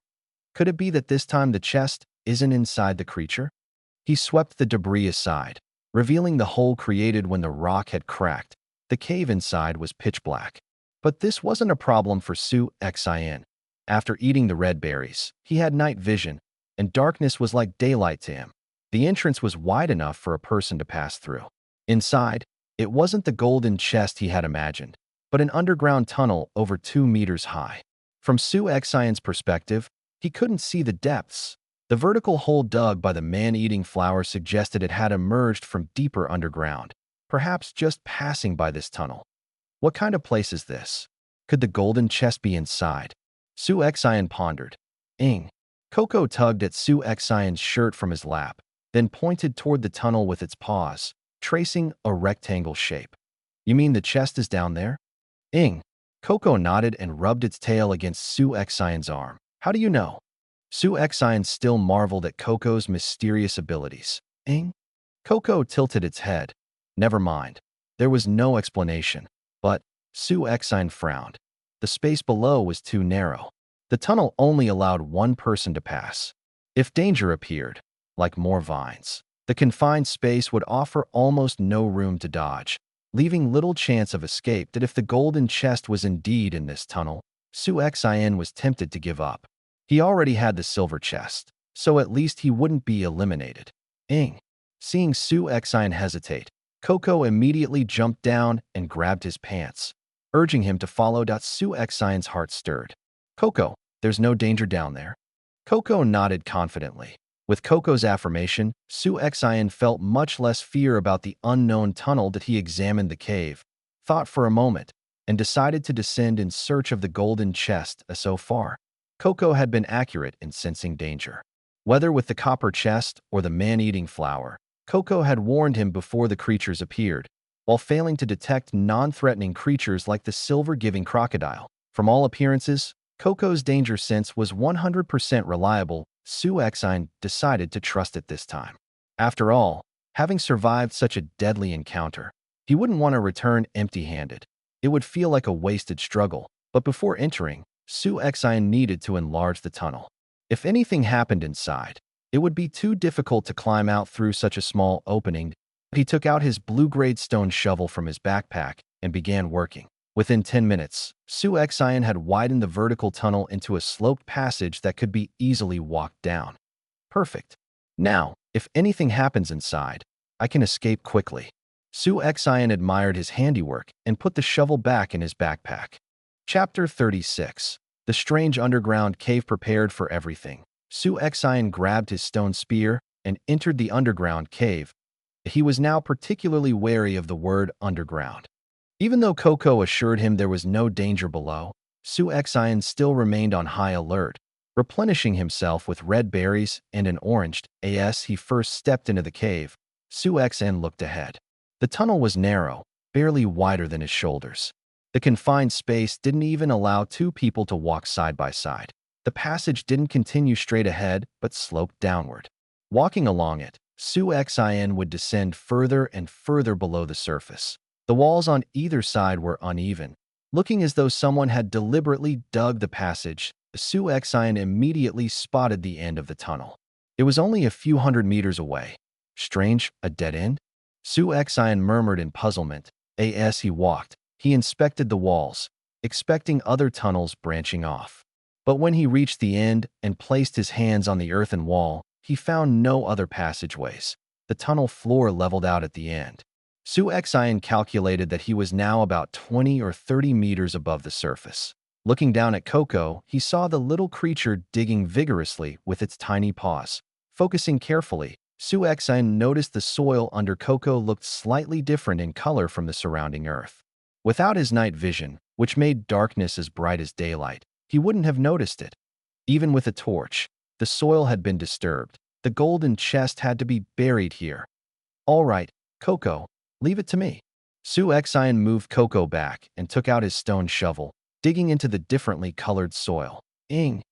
Could it be that this time the chest isn't inside the creature? He swept the debris aside, revealing the hole created when the rock had cracked. The cave inside was pitch black. But this wasn't a problem for Su Xian. After eating the red berries, he had night vision, and darkness was like daylight to him. The entrance was wide enough for a person to pass through. Inside, it wasn't the golden chest he had imagined, but an underground tunnel over 2 meters high. From Su Xian's perspective, he couldn't see the depths. The vertical hole dug by the man-eating flower suggested it had emerged from deeper underground, perhaps just passing by this tunnel. What kind of place is this? Could the golden chest be inside? Su Xian pondered. Ing. Coco tugged at Su Xian's shirt from his lap, then pointed toward the tunnel with its paws, tracing a rectangle shape. You mean the chest is down there? Ing. Coco nodded and rubbed its tail against Su Xian's arm. How do you know? Su Xian still marveled at Coco's mysterious abilities. Ing. Coco tilted its head. Never mind. There was no explanation. But Su Xian frowned. The space below was too narrow. The tunnel only allowed one person to pass. If danger appeared, like more vines, the confined space would offer almost no room to dodge, leaving little chance of escape. That if the golden chest was indeed in this tunnel, Su Xian was tempted to give up. He already had the silver chest, so at least he wouldn't be eliminated. Ing. Seeing Su Xian hesitate, Coco immediately jumped down and grabbed his pants, urging him to follow. Su Xian's heart stirred. Coco, there's no danger down there. Coco nodded confidently. With Coco's affirmation, Su Xian felt much less fear about the unknown tunnel. That he examined the cave, thought for a moment, and decided to descend in search of the golden chest. So far, Coco had been accurate in sensing danger. Whether with the copper chest or the man-eating flower, Coco had warned him before the creatures appeared, while failing to detect non-threatening creatures like the silver-giving crocodile. From all appearances, Coco's danger sense was 100% reliable. Su Xian decided to trust it this time. After all, having survived such a deadly encounter, he wouldn't want to return empty-handed. It would feel like a wasted struggle. But before entering, Su Xian needed to enlarge the tunnel. If anything happened inside, it would be too difficult to climb out through such a small opening. He took out his blue-grade stone shovel from his backpack and began working. Within 10 minutes, Su Xian had widened the vertical tunnel into a sloped passage that could be easily walked down. Perfect. Now, if anything happens inside, I can escape quickly. Su Xian admired his handiwork and put the shovel back in his backpack. Chapter 36. The strange underground cave prepared for everything. Su Xian grabbed his stone spear and entered the underground cave. He was now particularly wary of the word underground. Even though Coco assured him there was no danger below, Su Xian still remained on high alert, replenishing himself with red berries and an orange. As he first stepped into the cave, Su Xian looked ahead. The tunnel was narrow, barely wider than his shoulders. The confined space didn't even allow two people to walk side by side. The passage didn't continue straight ahead, but sloped downward. Walking along it, Su Xian would descend further and further below the surface. The walls on either side were uneven, looking as though someone had deliberately dug the passage. Su Xian immediately spotted the end of the tunnel. It was only a few hundred meters away. Strange, a dead end? Su Xian murmured in puzzlement. As he walked, he inspected the walls, expecting other tunnels branching off. But when he reached the end and placed his hands on the earthen wall, he found no other passageways. The tunnel floor leveled out at the end. Su Xian calculated that he was now about 20 or 30 meters above the surface. Looking down at Coco, he saw the little creature digging vigorously with its tiny paws. Focusing carefully, Su Xian noticed the soil under Coco looked slightly different in color from the surrounding earth. Without his night vision, which made darkness as bright as daylight, he wouldn't have noticed it. Even with a torch, the soil had been disturbed. The golden chest had to be buried here. All right, Coco, leave it to me. Su Xian moved Coco back and took out his stone shovel, digging into the differently colored soil. Ing,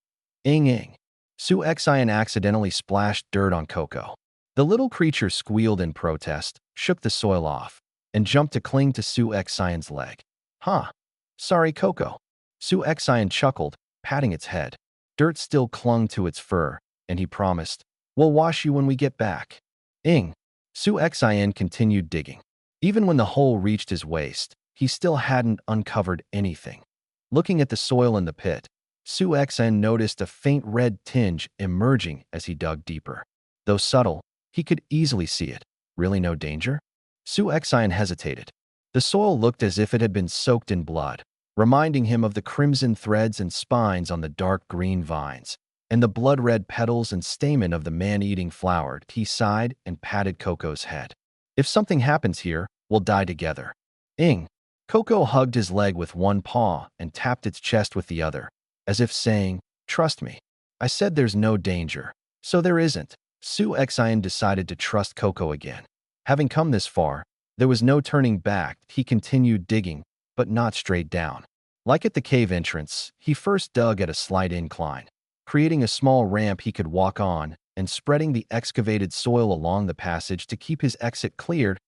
ing, ing. Su Xian accidentally splashed dirt on Coco. The little creature squealed in protest, shook the soil off, and jumped to cling to Su Xian's leg. Huh. Sorry, Coco. Su Xian chuckled, patting its head. Dirt still clung to its fur, and he promised, "We'll wash you when we get back." Ing. Su Xian continued digging. Even when the hole reached his waist, he still hadn't uncovered anything. Looking at the soil in the pit, Su Xian noticed a faint red tinge emerging as he dug deeper. Though subtle, he could easily see it. Really no danger? Su Xian hesitated. The soil looked as if it had been soaked in blood, reminding him of the crimson threads and spines on the dark green vines, and the blood-red petals and stamen of the man-eating flower. He sighed and patted Coco's head. If something happens here, we'll die together. Ing. Coco hugged his leg with one paw and tapped its chest with the other, as if saying, "Trust me. I said there's no danger, so there isn't." Su Xian decided to trust Coco again. Having come this far, there was no turning back. He continued digging, but not straight down. Like at the cave entrance, he first dug at a slight incline, creating a small ramp he could walk on and spreading the excavated soil along the passage to keep his exit cleared.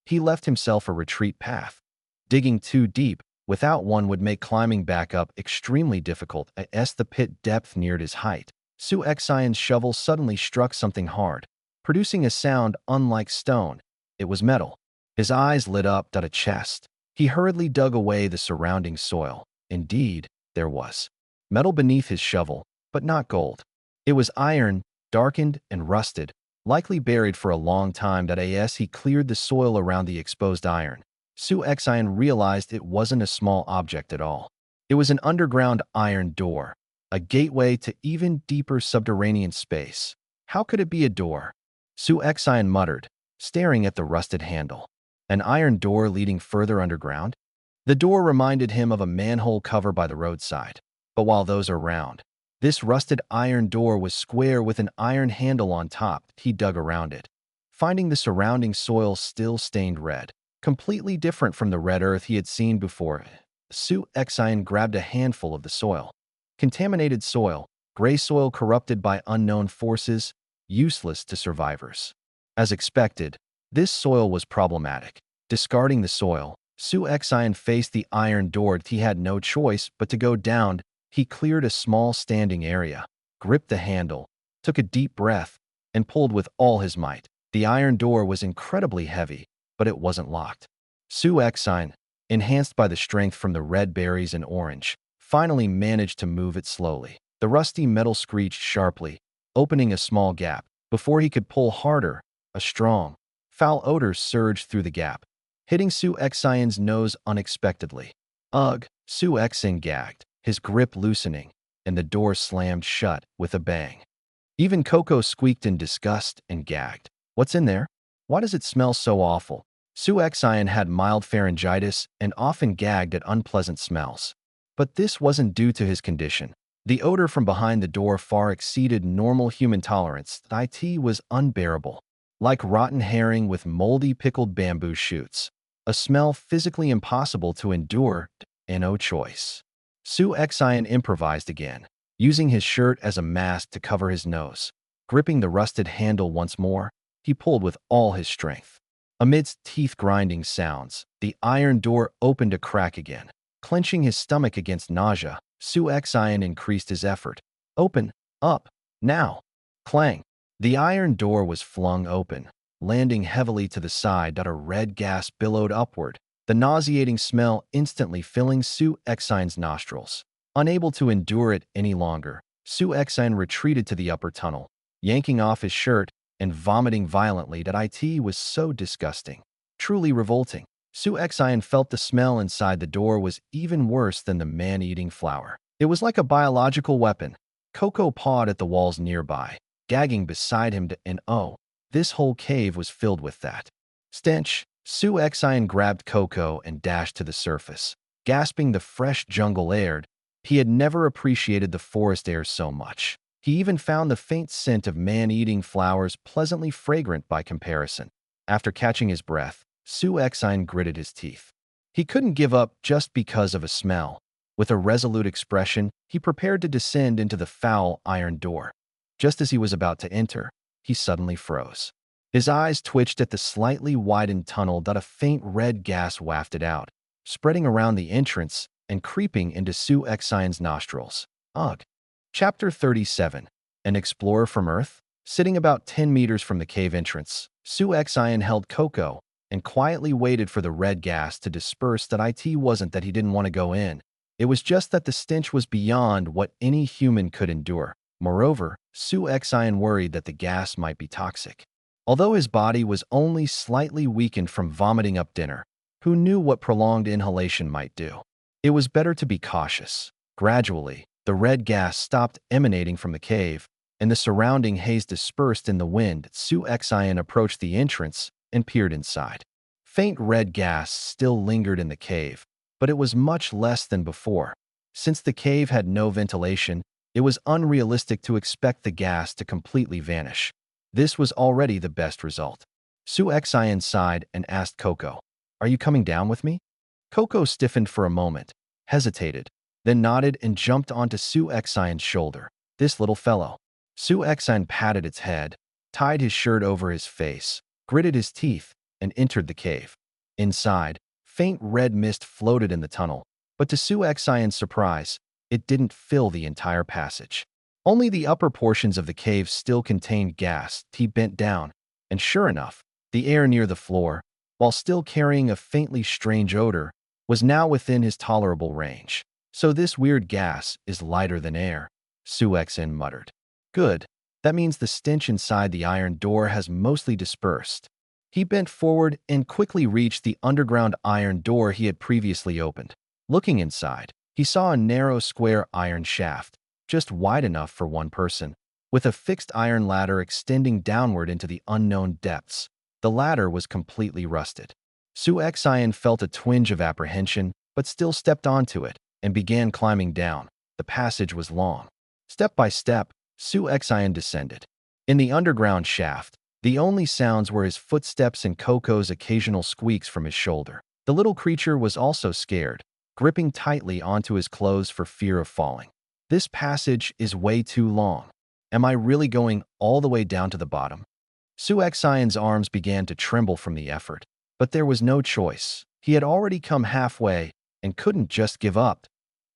He left himself a retreat path. Digging too deep without one would make climbing back up extremely difficult as the pit depth neared his height. Su Xian's shovel suddenly struck something hard, producing a sound unlike stone. It was metal. His eyes lit up at a chest. He hurriedly dug away the surrounding soil. Indeed, there was metal beneath his shovel, but not gold. It was iron, darkened and rusted, likely buried for a long time. As he cleared the soil around the exposed iron, Su Xian realized it wasn't a small object at all. It was an underground iron door, a gateway to even deeper subterranean space. How could it be a door? Su Xian muttered, staring at the rusted handle. An iron door leading further underground? The door reminded him of a manhole cover by the roadside. But while those are round, this rusted iron door was square with an iron handle on top. He dug around it, finding the surrounding soil still stained red, completely different from the red earth he had seen before. Su Xian grabbed a handful of the soil. Contaminated soil, gray soil corrupted by unknown forces, useless to survivors. As expected, this soil was problematic. Discarding the soil, Su Xian faced the iron door. He had no choice but to go down. He cleared a small standing area, gripped the handle, took a deep breath, and pulled with all his might. The iron door was incredibly heavy, but it wasn't locked. Su Xian, enhanced by the strength from the red berries and orange, finally managed to move it slowly. The rusty metal screeched sharply, opening a small gap. Before he could pull harder, a strong, Foul odor surged through the gap, hitting Su Xian's nose unexpectedly. Ugh! Su Xian gagged, his grip loosening, and the door slammed shut with a bang. Even Coco squeaked in disgust and gagged. What's in there? Why does it smell so awful? Su Xian had mild pharyngitis and often gagged at unpleasant smells. But this wasn't due to his condition. The odor from behind the door far exceeded normal human tolerance. It was unbearable. Like rotten herring with moldy pickled bamboo shoots. A smell physically impossible to endure, and no choice. Su Xian improvised again, using his shirt as a mask to cover his nose. Gripping the rusted handle once more, he pulled with all his strength. Amidst teeth-grinding sounds, the iron door opened a crack again. Clenching his stomach against nausea, Su Xian increased his effort. Open, up, now. Clang. The iron door was flung open, landing heavily to the side. A red gas billowed upward, the nauseating smell instantly filling Su Xian's nostrils. Unable to endure it any longer, Su Xian retreated to the upper tunnel, yanking off his shirt and vomiting violently. It was so disgusting. Truly revolting. Su Xian felt the smell inside the door was even worse than the man-eating flower. It was like a biological weapon. Coco pawed at the walls nearby, gagging beside him and this whole cave was filled with that stench. Su Xian grabbed Coco and dashed to the surface, gasping the fresh jungle air. He had never appreciated the forest air so much. He even found the faint scent of man-eating flowers pleasantly fragrant by comparison. After catching his breath, Su Xian gritted his teeth. He couldn't give up just because of a smell. With a resolute expression, he prepared to descend into the foul iron door. Just as he was about to enter, he suddenly froze. His eyes twitched at the slightly widened tunnel. A faint red gas wafted out, spreading around the entrance and creeping into Su Xian's nostrils. Ugh! Chapter 37. An explorer from Earth? Sitting about 10 meters from the cave entrance, Su Xian held Coco and quietly waited for the red gas to disperse. It wasn't that he didn't want to go in. It was just that the stench was beyond what any human could endure. Moreover, Su Xian worried that the gas might be toxic. Although his body was only slightly weakened from vomiting up dinner, who knew what prolonged inhalation might do? It was better to be cautious. Gradually, the red gas stopped emanating from the cave, and the surrounding haze dispersed in the wind. Su Xian approached the entrance and peered inside. Faint red gas still lingered in the cave, but it was much less than before. Since the cave had no ventilation, it was unrealistic to expect the gas to completely vanish. This was already the best result. Su Xian sighed and asked Coco, "Are you coming down with me?" Coco stiffened for a moment, hesitated, then nodded and jumped onto Su Xian's shoulder. This little fellow. Su Xian patted its head, tied his shirt over his face, gritted his teeth, and entered the cave. Inside, faint red mist floated in the tunnel, but to Su Xian's surprise, it didn't fill the entire passage. Only the upper portions of the cave still contained gas. He bent down, and sure enough, the air near the floor, while still carrying a faintly strange odor, was now within his tolerable range. So this weird gas is lighter than air, Su Xian muttered. Good. That means the stench inside the iron door has mostly dispersed. He bent forward and quickly reached the underground iron door he had previously opened. Looking inside, he saw a narrow square iron shaft, just wide enough for one person, with a fixed iron ladder extending downward into the unknown depths. The ladder was completely rusted. Su Xian felt a twinge of apprehension, but still stepped onto it and began climbing down. The passage was long. Step by step, Su Xian descended. In the underground shaft, the only sounds were his footsteps and Coco's occasional squeaks from his shoulder. The little creature was also scared, gripping tightly onto his clothes for fear of falling. This passage is way too long. Am I really going all the way down to the bottom? Su Xian's arms began to tremble from the effort, but there was no choice. He had already come halfway and couldn't just give up.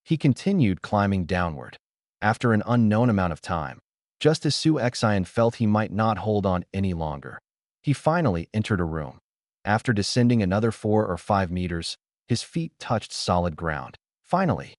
He continued climbing downward. After an unknown amount of time, just as Su Xian felt he might not hold on any longer, he finally entered a room. After descending another 4 or 5 meters, his feet touched solid ground. Finally,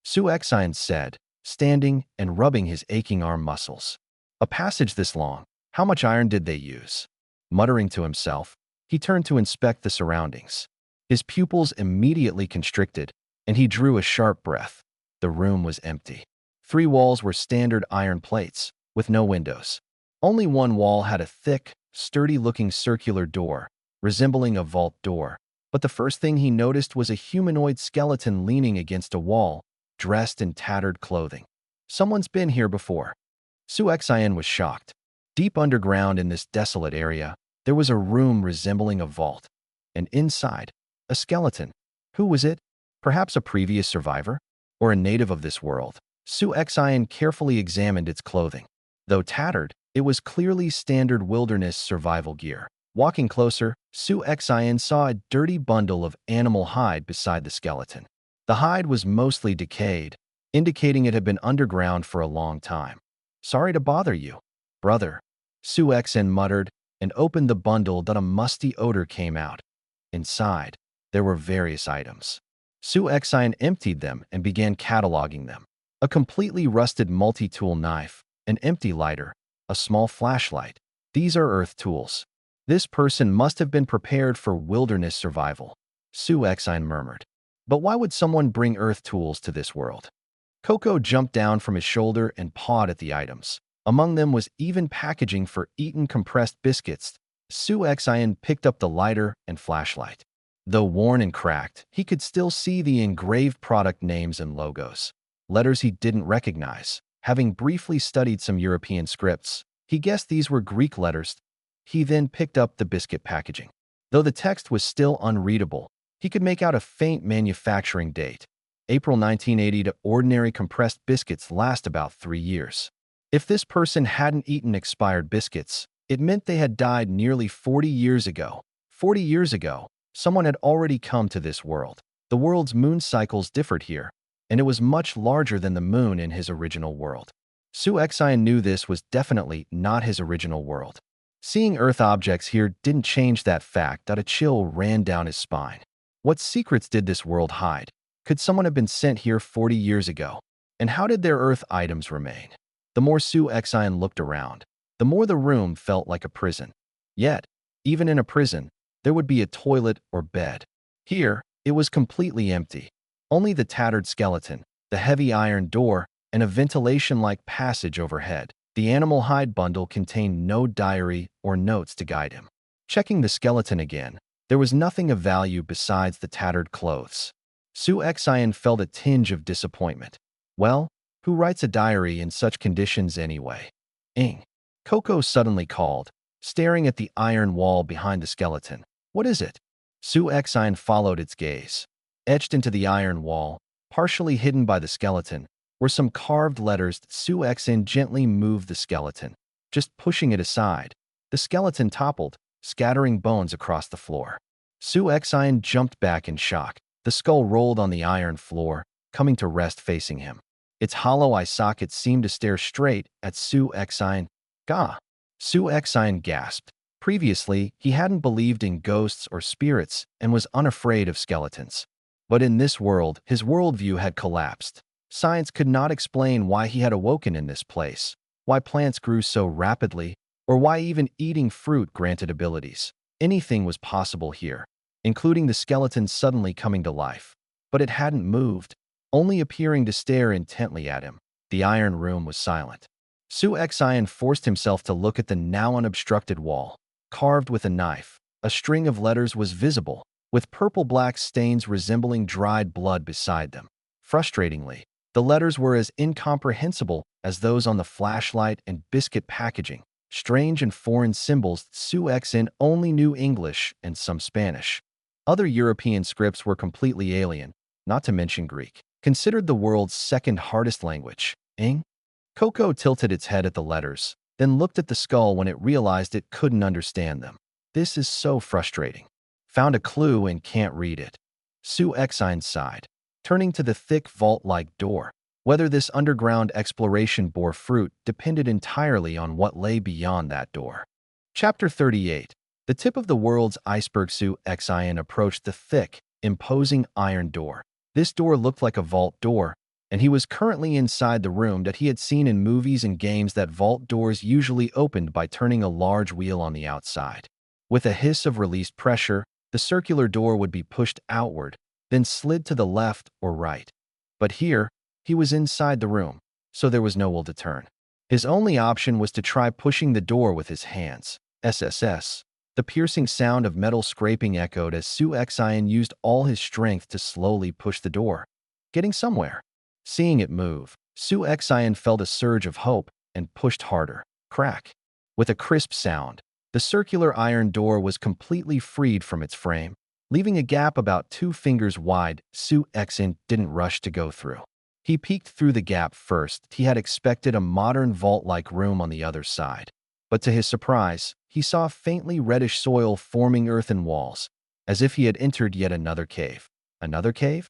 Su Xian said, standing and rubbing his aching arm muscles. A passage this long, how much iron did they use? Muttering to himself, he turned to inspect the surroundings. His pupils immediately constricted, and he drew a sharp breath. The room was empty. 3 walls were standard iron plates, with no windows. Only one wall had a thick, sturdy-looking circular door, resembling a vault door. But the first thing he noticed was a humanoid skeleton leaning against a wall, dressed in tattered clothing. Someone's been here before. Su Xian was shocked. Deep underground in this desolate area, there was a room resembling a vault. And inside, a skeleton. Who was it? Perhaps a previous survivor? Or a native of this world? Su Xian carefully examined its clothing. Though tattered, it was clearly standard wilderness survival gear. Walking closer, Su Xian saw a dirty bundle of animal hide beside the skeleton. The hide was mostly decayed, indicating it had been underground for a long time. "Sorry to bother you, brother," Su Xian muttered and opened the bundle. That a musty odor came out. Inside, there were various items. Su Xian emptied them and began cataloging them. A completely rusted multi-tool knife, an empty lighter, a small flashlight. These are earth tools. This person must have been prepared for wilderness survival, Su Xian murmured. But why would someone bring earth tools to this world? Coco jumped down from his shoulder and pawed at the items. Among them was even packaging for eaten compressed biscuits. Su Xian picked up the lighter and flashlight. Though worn and cracked, he could still see the engraved product names and logos. Letters he didn't recognize. Having briefly studied some European scripts, he guessed these were Greek letters. He then picked up the biscuit packaging. Though the text was still unreadable, he could make out a faint manufacturing date. April 1980. To ordinary compressed biscuits last about 3 years. If this person hadn't eaten expired biscuits, it meant they had died nearly 40 years ago. 40 years ago, someone had already come to this world. The world's moon cycles differed here, and it was much larger than the moon in his original world. Su Xian knew this was definitely not his original world. Seeing Earth objects here didn't change that fact. That a chill ran down his spine. What secrets did this world hide? Could someone have been sent here 40 years ago? And how did their Earth items remain? The more Su Xian looked around, the more the room felt like a prison. Yet, even in a prison, there would be a toilet or bed. Here, it was completely empty. Only the tattered skeleton, the heavy iron door, and a ventilation-like passage overhead. The animal hide bundle contained no diary or notes to guide him. Checking the skeleton again, there was nothing of value besides the tattered clothes. Su Xian felt a tinge of disappointment. Well, who writes a diary in such conditions anyway? Ing. Coco suddenly called, staring at the iron wall behind the skeleton. What is it? Su Xian followed its gaze. Etched into the iron wall, partially hidden by the skeleton, were some carved letters. Su Xian gently moved the skeleton, just pushing it aside. The skeleton toppled, scattering bones across the floor. Su Xian jumped back in shock. The skull rolled on the iron floor, coming to rest facing him. Its hollow eye socket seemed to stare straight at Su Xian. Gah! Su Xian gasped. Previously, he hadn't believed in ghosts or spirits and was unafraid of skeletons. But in this world, his worldview had collapsed. Science could not explain why he had awoken in this place, why plants grew so rapidly, or why even eating fruit granted abilities. Anything was possible here, including the skeleton suddenly coming to life. But it hadn't moved, only appearing to stare intently at him. The iron room was silent. Su Xian forced himself to look at the now unobstructed wall. Carved with a knife, a string of letters was visible, with purple-black stains resembling dried blood beside them. Frustratingly, the letters were as incomprehensible as those on the flashlight and biscuit packaging. Strange and foreign symbols. Su Xian only knew English and some Spanish. Other European scripts were completely alien, not to mention Greek, considered the world's second hardest language. Ing? Coco tilted its head at the letters, then looked at the skull when it realized it couldn't understand them. This is so frustrating. Found a clue and can't read it. Su Xian sighed, turning to the thick vault-like door. Whether this underground exploration bore fruit depended entirely on what lay beyond that door. Chapter 38. The tip of the world's iceberg. Su Xian approached the thick, imposing iron door. This door looked like a vault door, and he was currently inside the room that he had seen in movies and games. That vault doors usually opened by turning a large wheel on the outside. With a hiss of released pressure, the circular door would be pushed outward, then slid to the left or right. But here, he was inside the room, so there was no will to turn. His only option was to try pushing the door with his hands. SSS. The piercing sound of metal scraping echoed as Su Xian used all his strength to slowly push the door, getting somewhere. Seeing it move, Su Xian felt a surge of hope and pushed harder. Crack. With a crisp sound, the circular iron door was completely freed from its frame, leaving a gap about 2 fingers wide. Su Xian didn't rush to go through. He peeked through the gap first. He had expected a modern vault-like room on the other side. But to his surprise, he saw faintly reddish soil forming earthen walls, as if he had entered yet another cave. Another cave?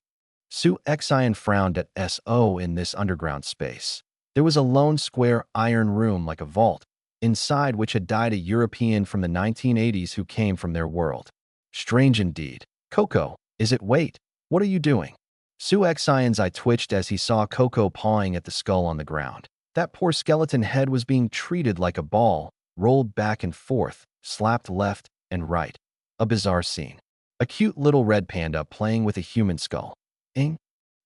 Su Xian frowned at SO in this underground space. There was a lone square iron room like a vault, inside which had died a European from the 1980s who came from their world. Strange indeed. Coco, is it? Wait, what are you doing? Su Xian's eye twitched as he saw Coco pawing at the skull on the ground. That poor skeleton head was being treated like a ball, rolled back and forth, slapped left and right. A bizarre scene. A cute little red panda playing with a human skull. Ing?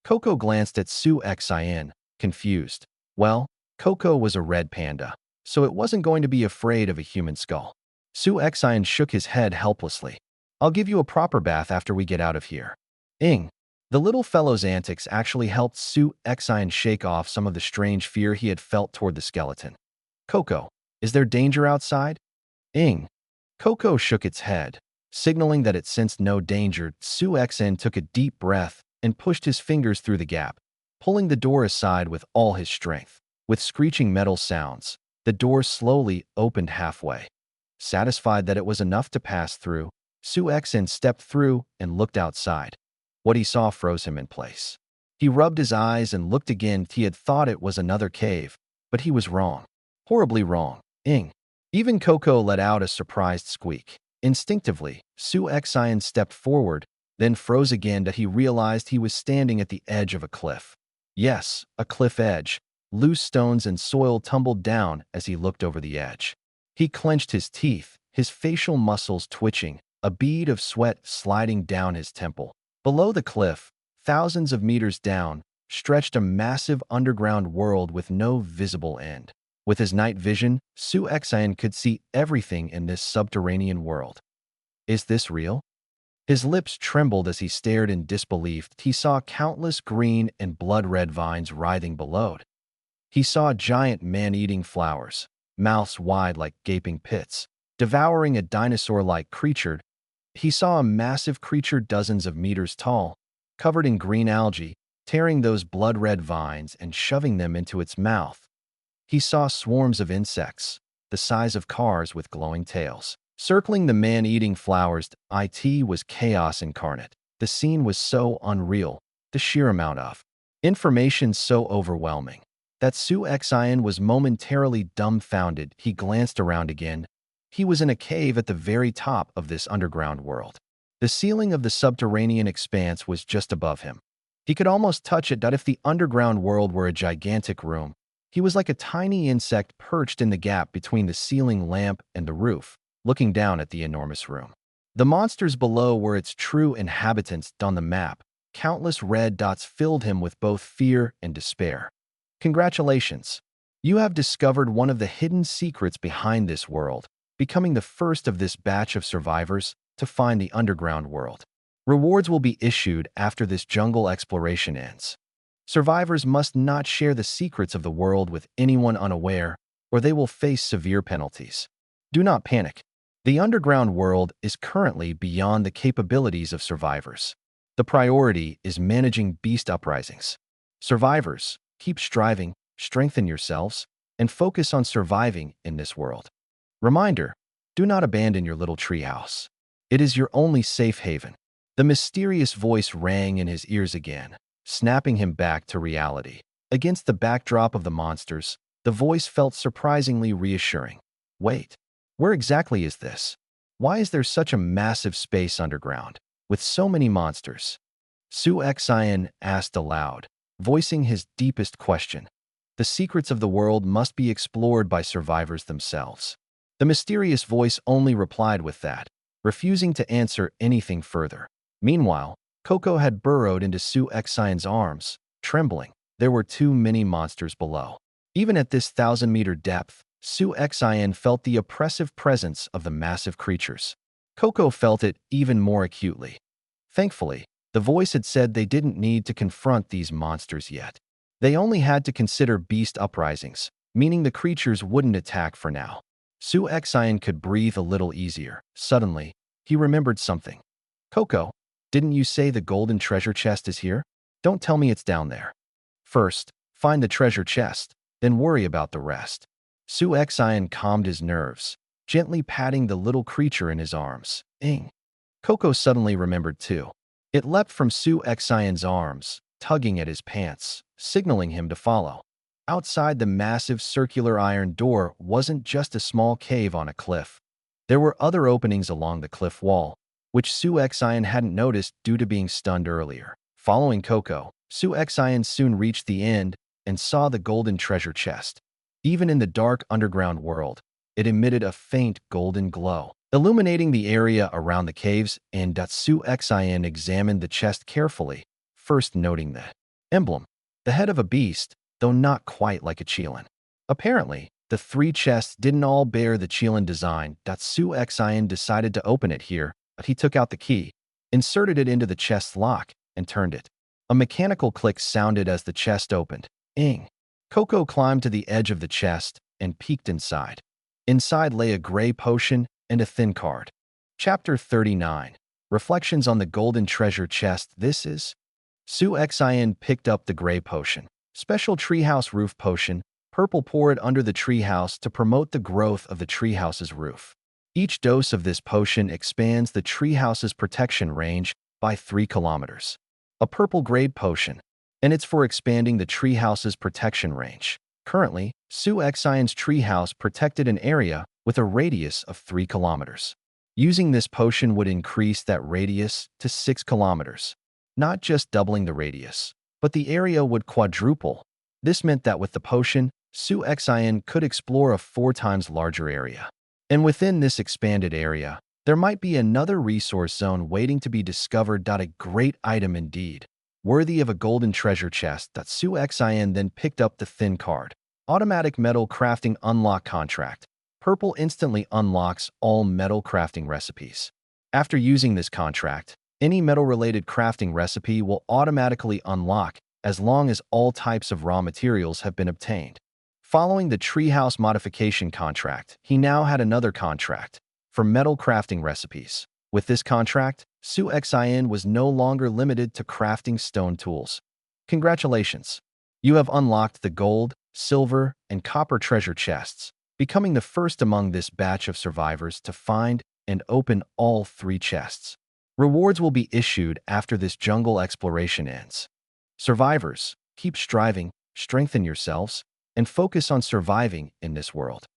Coco glanced at Su Xian, confused. Well, Coco was a red panda, so it wasn't going to be afraid of a human skull. Su Xian shook his head helplessly. I'll give you a proper bath after we get out of here. Ing. The little fellow's antics actually helped Su Xian shake off some of the strange fear he had felt toward the skeleton. Coco, is there danger outside? Ing. Coco shook its head, signaling that it sensed no danger. Su Xian took a deep breath and pushed his fingers through the gap, pulling the door aside with all his strength. With screeching metal sounds, the door slowly opened halfway. Satisfied that it was enough to pass through, Su Xian stepped through and looked outside. What he saw froze him in place. He rubbed his eyes and looked again. He had thought it was another cave, but he was wrong. Horribly wrong. Ing. Even Coco let out a surprised squeak. Instinctively, Su Xian stepped forward, then froze again that he realized he was standing at the edge of a cliff. Yes, a cliff edge. Loose stones and soil tumbled down as he looked over the edge. He clenched his teeth, his facial muscles twitching, a bead of sweat sliding down his temple. Below the cliff, thousands of meters down, stretched a massive underground world with no visible end. With his night vision, Su Xian could see everything in this subterranean world. Is this real? His lips trembled as he stared in disbelief. He saw countless green and blood-red vines writhing below. He saw giant man-eating flowers, mouths wide like gaping pits, devouring a dinosaur-like creature. He saw a massive creature dozens of meters tall, covered in green algae, tearing those blood-red vines and shoving them into its mouth. He saw swarms of insects, the size of cars with glowing tails, circling the man-eating flowers. It was chaos incarnate. The scene was so unreal, the sheer amount of information so overwhelming, that Su Xian was momentarily dumbfounded. He glanced around again. He was in a cave at the very top of this underground world. The ceiling of the subterranean expanse was just above him. He could almost touch it. If the underground world were a gigantic room, he was like a tiny insect perched in the gap between the ceiling lamp and the roof, looking down at the enormous room. The monsters below were its true inhabitants. On the map, countless red dots filled him with both fear and despair. Congratulations! You have discovered one of the hidden secrets behind this world, becoming the first of this batch of survivors to find the underground world. Rewards will be issued after this jungle exploration ends. Survivors must not share the secrets of the world with anyone unaware, or they will face severe penalties. Do not panic. The underground world is currently beyond the capabilities of survivors. The priority is managing beast uprisings. Survivors, keep striving, strengthen yourselves, and focus on surviving in this world. Reminder, do not abandon your little treehouse. It is your only safe haven. The mysterious voice rang in his ears again, snapping him back to reality. Against the backdrop of the monsters, the voice felt surprisingly reassuring. Wait, where exactly is this? Why is there such a massive space underground, with so many monsters? Su Xian asked aloud, voicing his deepest question. The secrets of the world must be explored by survivors themselves. The mysterious voice only replied with that, refusing to answer anything further. Meanwhile, Coco had burrowed into Su Xian's arms, trembling. There were too many monsters below. Even at this 1,000-meter depth, Su Xian felt the oppressive presence of the massive creatures. Coco felt it even more acutely. Thankfully, the voice had said they didn't need to confront these monsters yet. They only had to consider beast uprisings, meaning the creatures wouldn't attack for now. Su Xian could breathe a little easier. Suddenly, he remembered something. Coco, didn't you say the golden treasure chest is here? Don't tell me it's down there. First, find the treasure chest, then worry about the rest. Su Xian calmed his nerves, gently patting the little creature in his arms. Ing. Coco suddenly remembered too. It leapt from Su Xian's arms, tugging at his pants, signaling him to follow. Outside the massive circular iron door wasn't just a small cave on a cliff. There were other openings along the cliff wall, which Su Xian hadn't noticed due to being stunned earlier. Following Coco, Su Xian soon reached the end and saw the golden treasure chest. Even in the dark underground world, it emitted a faint golden glow, illuminating the area around the caves, and Su Xian examined the chest carefully, first noting the emblem, the head of a beast, though not quite like a Qilin. Apparently, the three chests didn't all bear the Qilin design. Su Xian decided to open it here, but he took out the key, inserted it into the chest's lock, and turned it. A mechanical click sounded as the chest opened. Ing. Coco climbed to the edge of the chest and peeked inside. Inside lay a gray potion and a thin card. Chapter 39. Reflections on the Golden Treasure Chest. This is Su Xian picked up the gray potion. Special treehouse roof potion. Purple, pour it under the treehouse to promote the growth of the treehouse's roof. Each dose of this potion expands the treehouse's protection range by 3 kilometers. A purple grade potion, and it's for expanding the treehouse's protection range. Currently, Su Xian's treehouse protected an area with a radius of 3 kilometers. Using this potion would increase that radius to 6 kilometers. Not just doubling the radius, but the area would quadruple. This meant that with the potion, Su Xian could explore a 4 times larger area. And within this expanded area, there might be another resource zone waiting to be discovered. A great item indeed, worthy of a golden treasure chest. Su Xian then picked up the thin card. Automatic metal crafting unlock contract. Purple instantly unlocks all metal crafting recipes. After using this contract, any metal-related crafting recipe will automatically unlock as long as all types of raw materials have been obtained. Following the treehouse modification contract, he now had another contract for metal crafting recipes. With this contract, Su Xian was no longer limited to crafting stone tools. Congratulations! You have unlocked the gold, silver, and copper treasure chests, becoming the first among this batch of survivors to find and open all 3 chests. Rewards will be issued after this jungle exploration ends. Survivors, keep striving, strengthen yourselves, and focus on surviving in this world.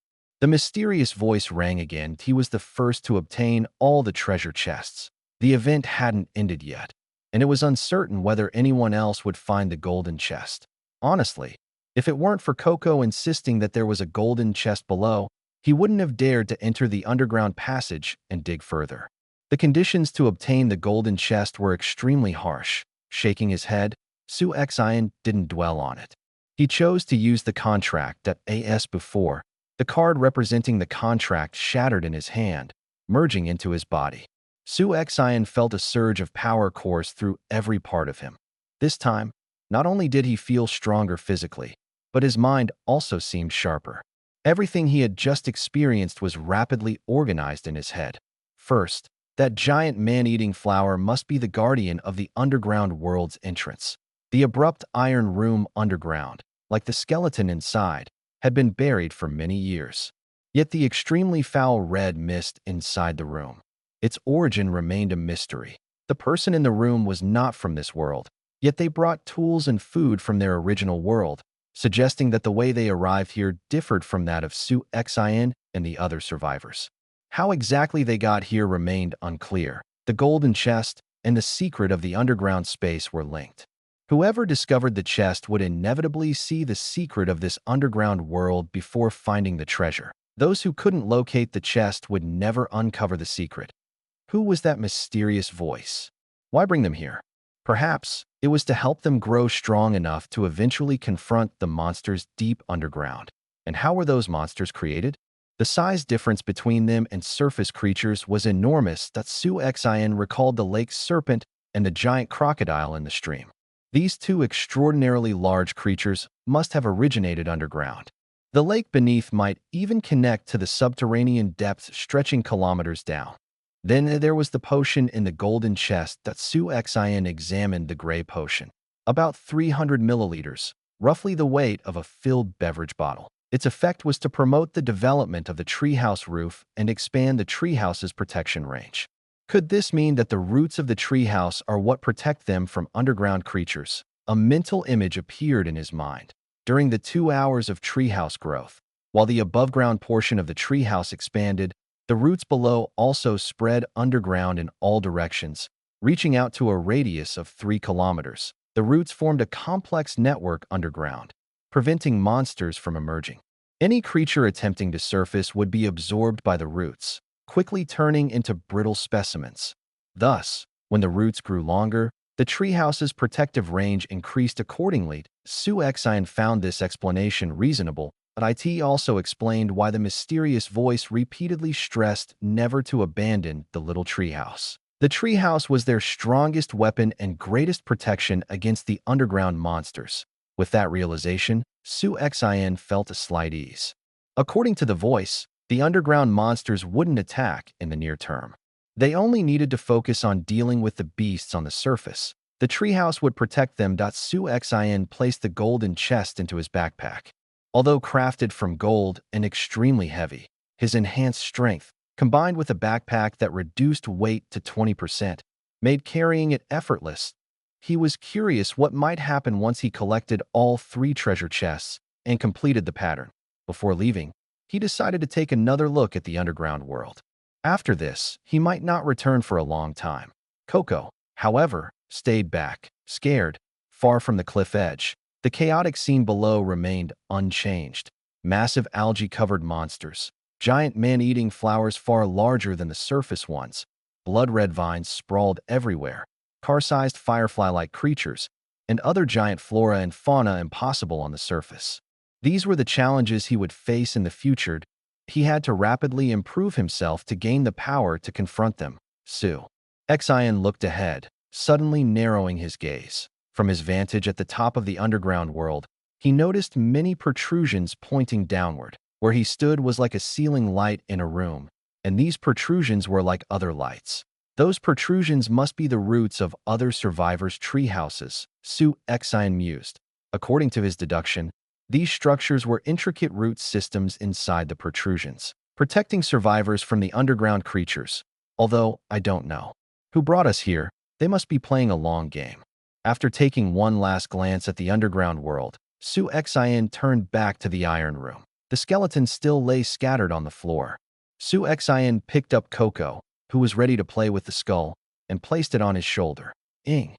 The mysterious voice rang again. He was the first to obtain all the treasure chests. The event hadn't ended yet, and it was uncertain whether anyone else would find the golden chest. Honestly, if it weren't for Coco insisting that there was a golden chest below, he wouldn't have dared to enter the underground passage and dig further. The conditions to obtain the golden chest were extremely harsh. Shaking his head, Su Xian didn't dwell on it. He chose to use the contract as before. The card representing the contract shattered in his hand, merging into his body. Su Xian felt a surge of power course through every part of him. This time, not only did he feel stronger physically, but his mind also seemed sharper. Everything he had just experienced was rapidly organized in his head. First, that giant man-eating flower must be the guardian of the underground world's entrance. The abrupt iron room underground, like the skeleton inside, had been buried for many years. Yet the extremely foul red mist inside the room, its origin remained a mystery. The person in the room was not from this world, yet they brought tools and food from their original world, suggesting that the way they arrived here differed from that of Su Xian and the other survivors. How exactly they got here remained unclear. The golden chest and the secret of the underground space were linked. Whoever discovered the chest would inevitably see the secret of this underground world before finding the treasure. Those who couldn't locate the chest would never uncover the secret. Who was that mysterious voice? Why bring them here? Perhaps it was to help them grow strong enough to eventually confront the monsters deep underground. And how were those monsters created? The size difference between them and surface creatures was enormous that Su Xin recalled the lake's serpent and the giant crocodile in the stream. These two extraordinarily large creatures must have originated underground. The lake beneath might even connect to the subterranean depths stretching kilometers down. Then there was the potion in the golden chest that Su Xin examined, the gray potion. About 300 milliliters, roughly the weight of a filled beverage bottle. Its effect was to promote the development of the treehouse roof and expand the treehouse's protection range. Could this mean that the roots of the treehouse are what protect them from underground creatures? A mental image appeared in his mind. During the 2 hours of treehouse growth, while the above-ground portion of the treehouse expanded, the roots below also spread underground in all directions, reaching out to a radius of 3 kilometers. The roots formed a complex network underground, preventing monsters from emerging. Any creature attempting to surface would be absorbed by the roots, quickly turning into brittle specimens. Thus, when the roots grew longer, the treehouse's protective range increased accordingly. Su Xin found this explanation reasonable, but it also explained why the mysterious voice repeatedly stressed never to abandon the little treehouse. The treehouse was their strongest weapon and greatest protection against the underground monsters. With that realization, Su Xin felt a slight ease. According to the voice, the underground monsters wouldn't attack in the near term. They only needed to focus on dealing with the beasts on the surface. The treehouse would protect them. Su Xin placed the golden chest into his backpack. Although crafted from gold and extremely heavy, his enhanced strength, combined with a backpack that reduced weight to 20%, made carrying it effortless. He was curious what might happen once he collected all 3 treasure chests and completed the pattern. Before leaving, he decided to take another look at the underground world. After this, he might not return for a long time. Coco, however, stayed back, scared, far from the cliff edge. The chaotic scene below remained unchanged. Massive algae-covered monsters, giant man-eating flowers far larger than the surface ones, blood-red vines sprawled everywhere, car-sized firefly-like creatures, and other giant flora and fauna impossible on the surface. These were the challenges he would face in the future. He had to rapidly improve himself to gain the power to confront them. Su Xin looked ahead, suddenly narrowing his gaze. From his vantage at the top of the underground world, he noticed many protrusions pointing downward. Where he stood was like a ceiling light in a room, and these protrusions were like other lights. Those protrusions must be the roots of other survivors' tree houses, Su Xin mused. According to his deduction, these structures were intricate root systems inside the protrusions, protecting survivors from the underground creatures. Although, I don't know who brought us here, they must be playing a long game. After taking one last glance at the underground world, Su Xin turned back to the iron room. The skeletons still lay scattered on the floor. Su Xin picked up Coco, who was ready to play with the skull, and placed it on his shoulder. Ing.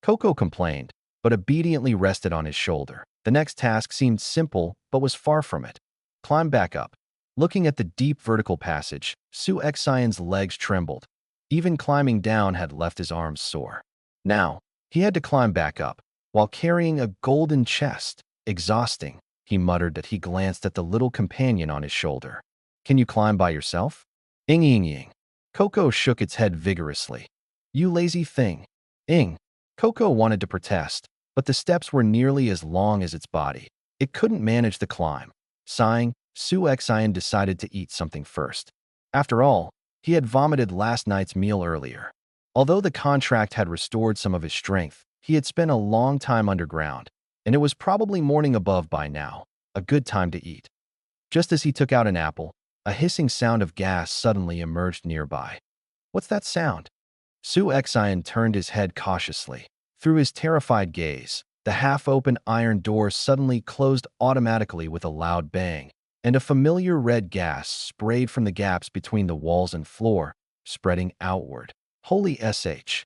Coco complained, but obediently rested on his shoulder. The next task seemed simple, but was far from it. Climb back up. Looking at the deep vertical passage, Su Xion's legs trembled. Even climbing down had left his arms sore. Now, he had to climb back up, while carrying a golden chest. Exhausting, he muttered as he glanced at the little companion on his shoulder. Can you climb by yourself? Ing. Coco shook its head vigorously. You lazy thing. Ing. Coco wanted to protest, but the steps were nearly as long as its body. It couldn't manage the climb. Sighing, Su Xian decided to eat something first. After all, he had vomited last night's meal earlier. Although the contract had restored some of his strength, he had spent a long time underground, and it was probably morning above by now, a good time to eat. Just as he took out an apple, a hissing sound of gas suddenly emerged nearby. What's that sound? Su Xian turned his head cautiously. Through his terrified gaze, the half-open iron door suddenly closed automatically with a loud bang, and a familiar red gas sprayed from the gaps between the walls and floor, spreading outward. Holy sh.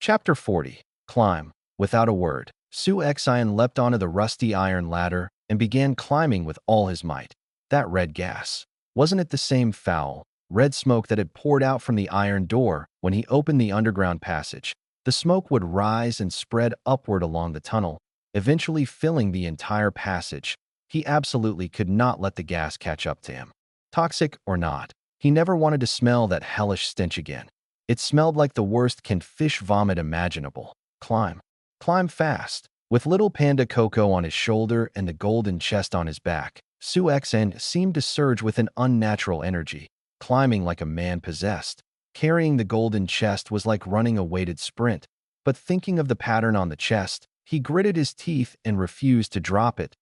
Chapter 40. Climb. Without a word, Su Xian leapt onto the rusty iron ladder and began climbing with all his might. That red gas. Wasn't it the same foul, red smoke that had poured out from the iron door when he opened the underground passage? The smoke would rise and spread upward along the tunnel, eventually filling the entire passage. He absolutely could not let the gas catch up to him. Toxic or not, he never wanted to smell that hellish stench again. It smelled like the worst canned fish vomit imaginable. Climb. Climb fast. With little Panda Coco on his shoulder and the golden chest on his back, Su Xen seemed to surge with an unnatural energy, climbing like a man possessed. Carrying the golden chest was like running a weighted sprint, but thinking of the pattern on the chest, he gritted his teeth and refused to drop it.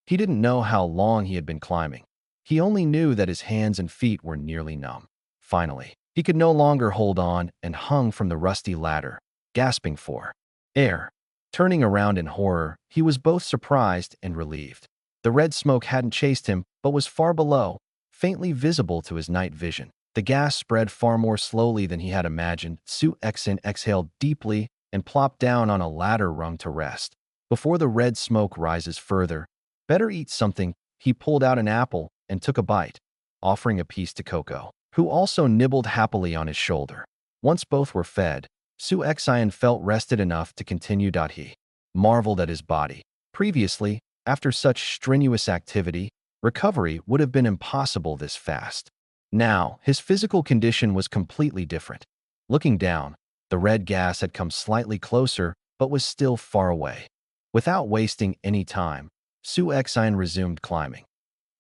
He didn't know how long he had been climbing. He only knew that his hands and feet were nearly numb. Finally, he could no longer hold on and hung from the rusty ladder, gasping for air. Turning around in horror, he was both surprised and relieved. The red smoke hadn't chased him, but was far below, faintly visible to his night vision. The gas spread far more slowly than he had imagined. Su Xen exhaled deeply and plopped down on a ladder rung to rest. Before the red smoke rises further, better eat something. He pulled out an apple and took a bite, offering a piece to Coco, who also nibbled happily on his shoulder. Once both were fed, Su Xen felt rested enough to continue. He marveled at his body. Previously, after such strenuous activity, recovery would have been impossible this fast. Now, his physical condition was completely different. Looking down, the red gas had come slightly closer, but was still far away. Without wasting any time, Su Xen resumed climbing.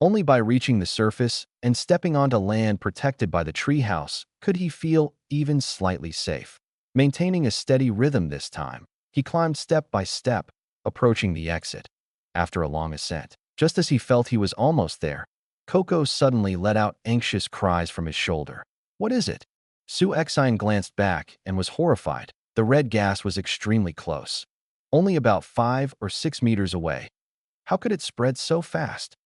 Only by reaching the surface and stepping onto land protected by the treehouse could he feel even slightly safe. Maintaining a steady rhythm this time, he climbed step by step, approaching the exit. After a long ascent, just as he felt he was almost there, Coco suddenly let out anxious cries from his shoulder. "What is it?" Su Xen glanced back and was horrified. The red gas was extremely close, only about 5 or 6 meters away. How could it spread so fast?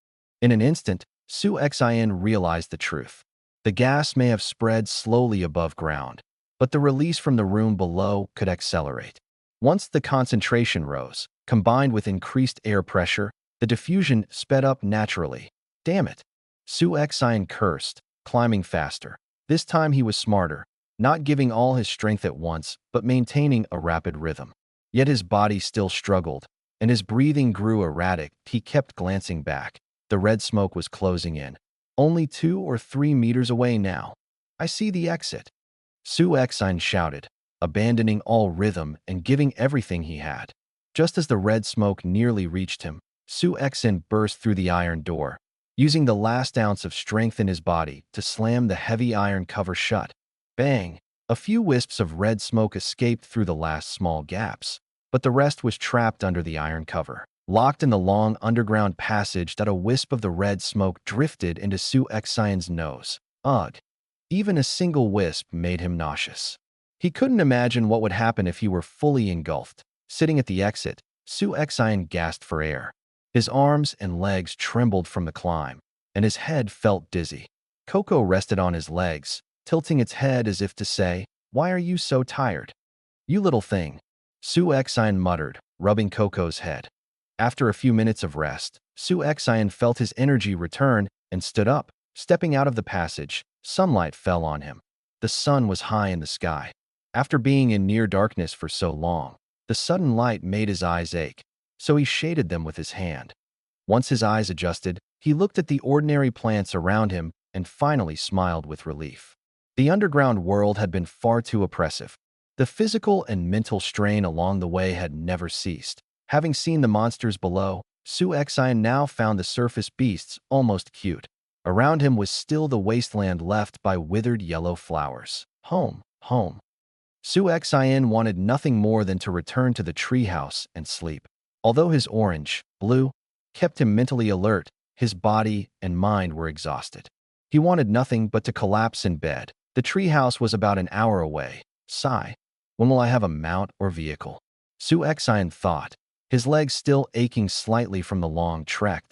In an instant, Su Xen realized the truth. The gas may have spread slowly above ground, but the release from the room below could accelerate. Once the concentration rose, combined with increased air pressure, the diffusion sped up naturally. Damn it! Su Xen cursed, climbing faster. This time he was smarter, not giving all his strength at once, but maintaining a rapid rhythm. Yet his body still struggled, and his breathing grew erratic. He kept glancing back. The red smoke was closing in. Only 2 or 3 meters away now. "I see the exit," Su Xen shouted, abandoning all rhythm and giving everything he had. Just as the red smoke nearly reached him, Su Xen burst through the iron door, using the last ounce of strength in his body to slam the heavy iron cover shut. Bang! A few wisps of red smoke escaped through the last small gaps, but the rest was trapped under the iron cover. Locked in the long underground passage, that a wisp of the red smoke drifted into Su Xen's nose. Ugh! Even a single wisp made him nauseous. He couldn't imagine what would happen if he were fully engulfed. Sitting at the exit, Su Xen gasped for air. His arms and legs trembled from the climb, and his head felt dizzy. Coco rested on his legs, tilting its head as if to say, "Why are you so tired?" "You little thing," Su Xen muttered, rubbing Coco's head. After a few minutes of rest, Su Xen felt his energy return and stood up. Stepping out of the passage, sunlight fell on him. The sun was high in the sky. After being in near darkness for so long, the sudden light made his eyes ache, so he shaded them with his hand. Once his eyes adjusted, he looked at the ordinary plants around him and finally smiled with relief. The underground world had been far too oppressive. The physical and mental strain along the way had never ceased. Having seen the monsters below, Su Xen now found the surface beasts almost cute. Around him was still the wasteland left by withered yellow flowers. Home, home. Su Xen wanted nothing more than to return to the treehouse and sleep. Although his orange, blue, kept him mentally alert, his body and mind were exhausted. He wanted nothing but to collapse in bed. The treehouse was about an hour away. Sigh. When will I have a mount or vehicle? Su Xen thought, his legs still aching slightly from the long trek.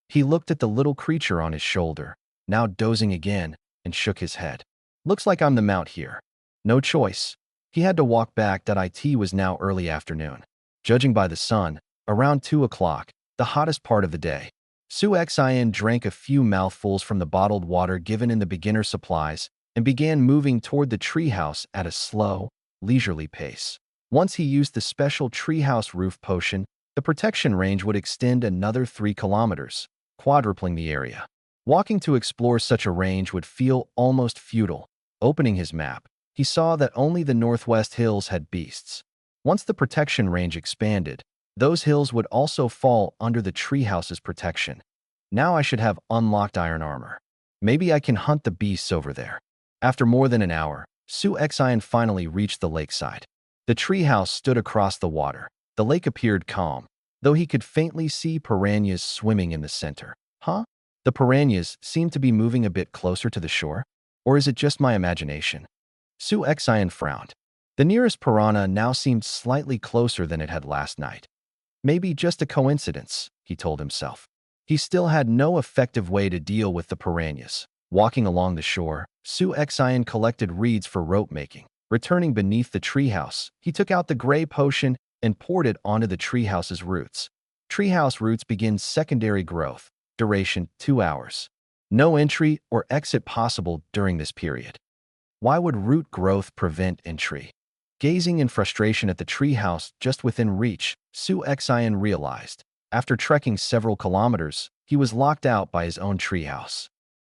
He looked at the little creature on his shoulder, now dozing again, and shook his head. "Looks like I'm the mount here. No choice." He had to walk back. It was now early afternoon. Judging by the sun, around 2 o'clock, the hottest part of the day. Su Xian drank a few mouthfuls from the bottled water given in the beginner supplies and began moving toward the treehouse at a slow, leisurely pace. Once he used the special treehouse roof potion, the protection range would extend another 3 kilometers, quadrupling the area. Walking to explore such a range would feel almost futile. Opening his map, he saw that only the northwest hills had beasts. Once the protection range expanded, those hills would also fall under the treehouse's protection. Now I should have unlocked iron armor. Maybe I can hunt the beasts over there. After more than an hour, Su Xian finally reached the lakeside. The treehouse stood across the water. The lake appeared calm, though he could faintly see piranhas swimming in the center. Huh? The piranhas seemed to be moving a bit closer to the shore? Or is it just my imagination? Su Xian frowned. The nearest piranha now seemed slightly closer than it had last night. Maybe just a coincidence, he told himself. He still had no effective way to deal with the piranhas. Walking along the shore, Su Xian collected reeds for rope making. Returning beneath the treehouse, he took out the gray potion and poured it onto the treehouse's roots. Treehouse roots begin secondary growth. Duration 2 hours. No entry or exit possible during this period. Why would root growth prevent entry? Gazing in frustration at the treehouse just within reach, Su Xian realized, after trekking several kilometers, he was locked out by his own treehouse.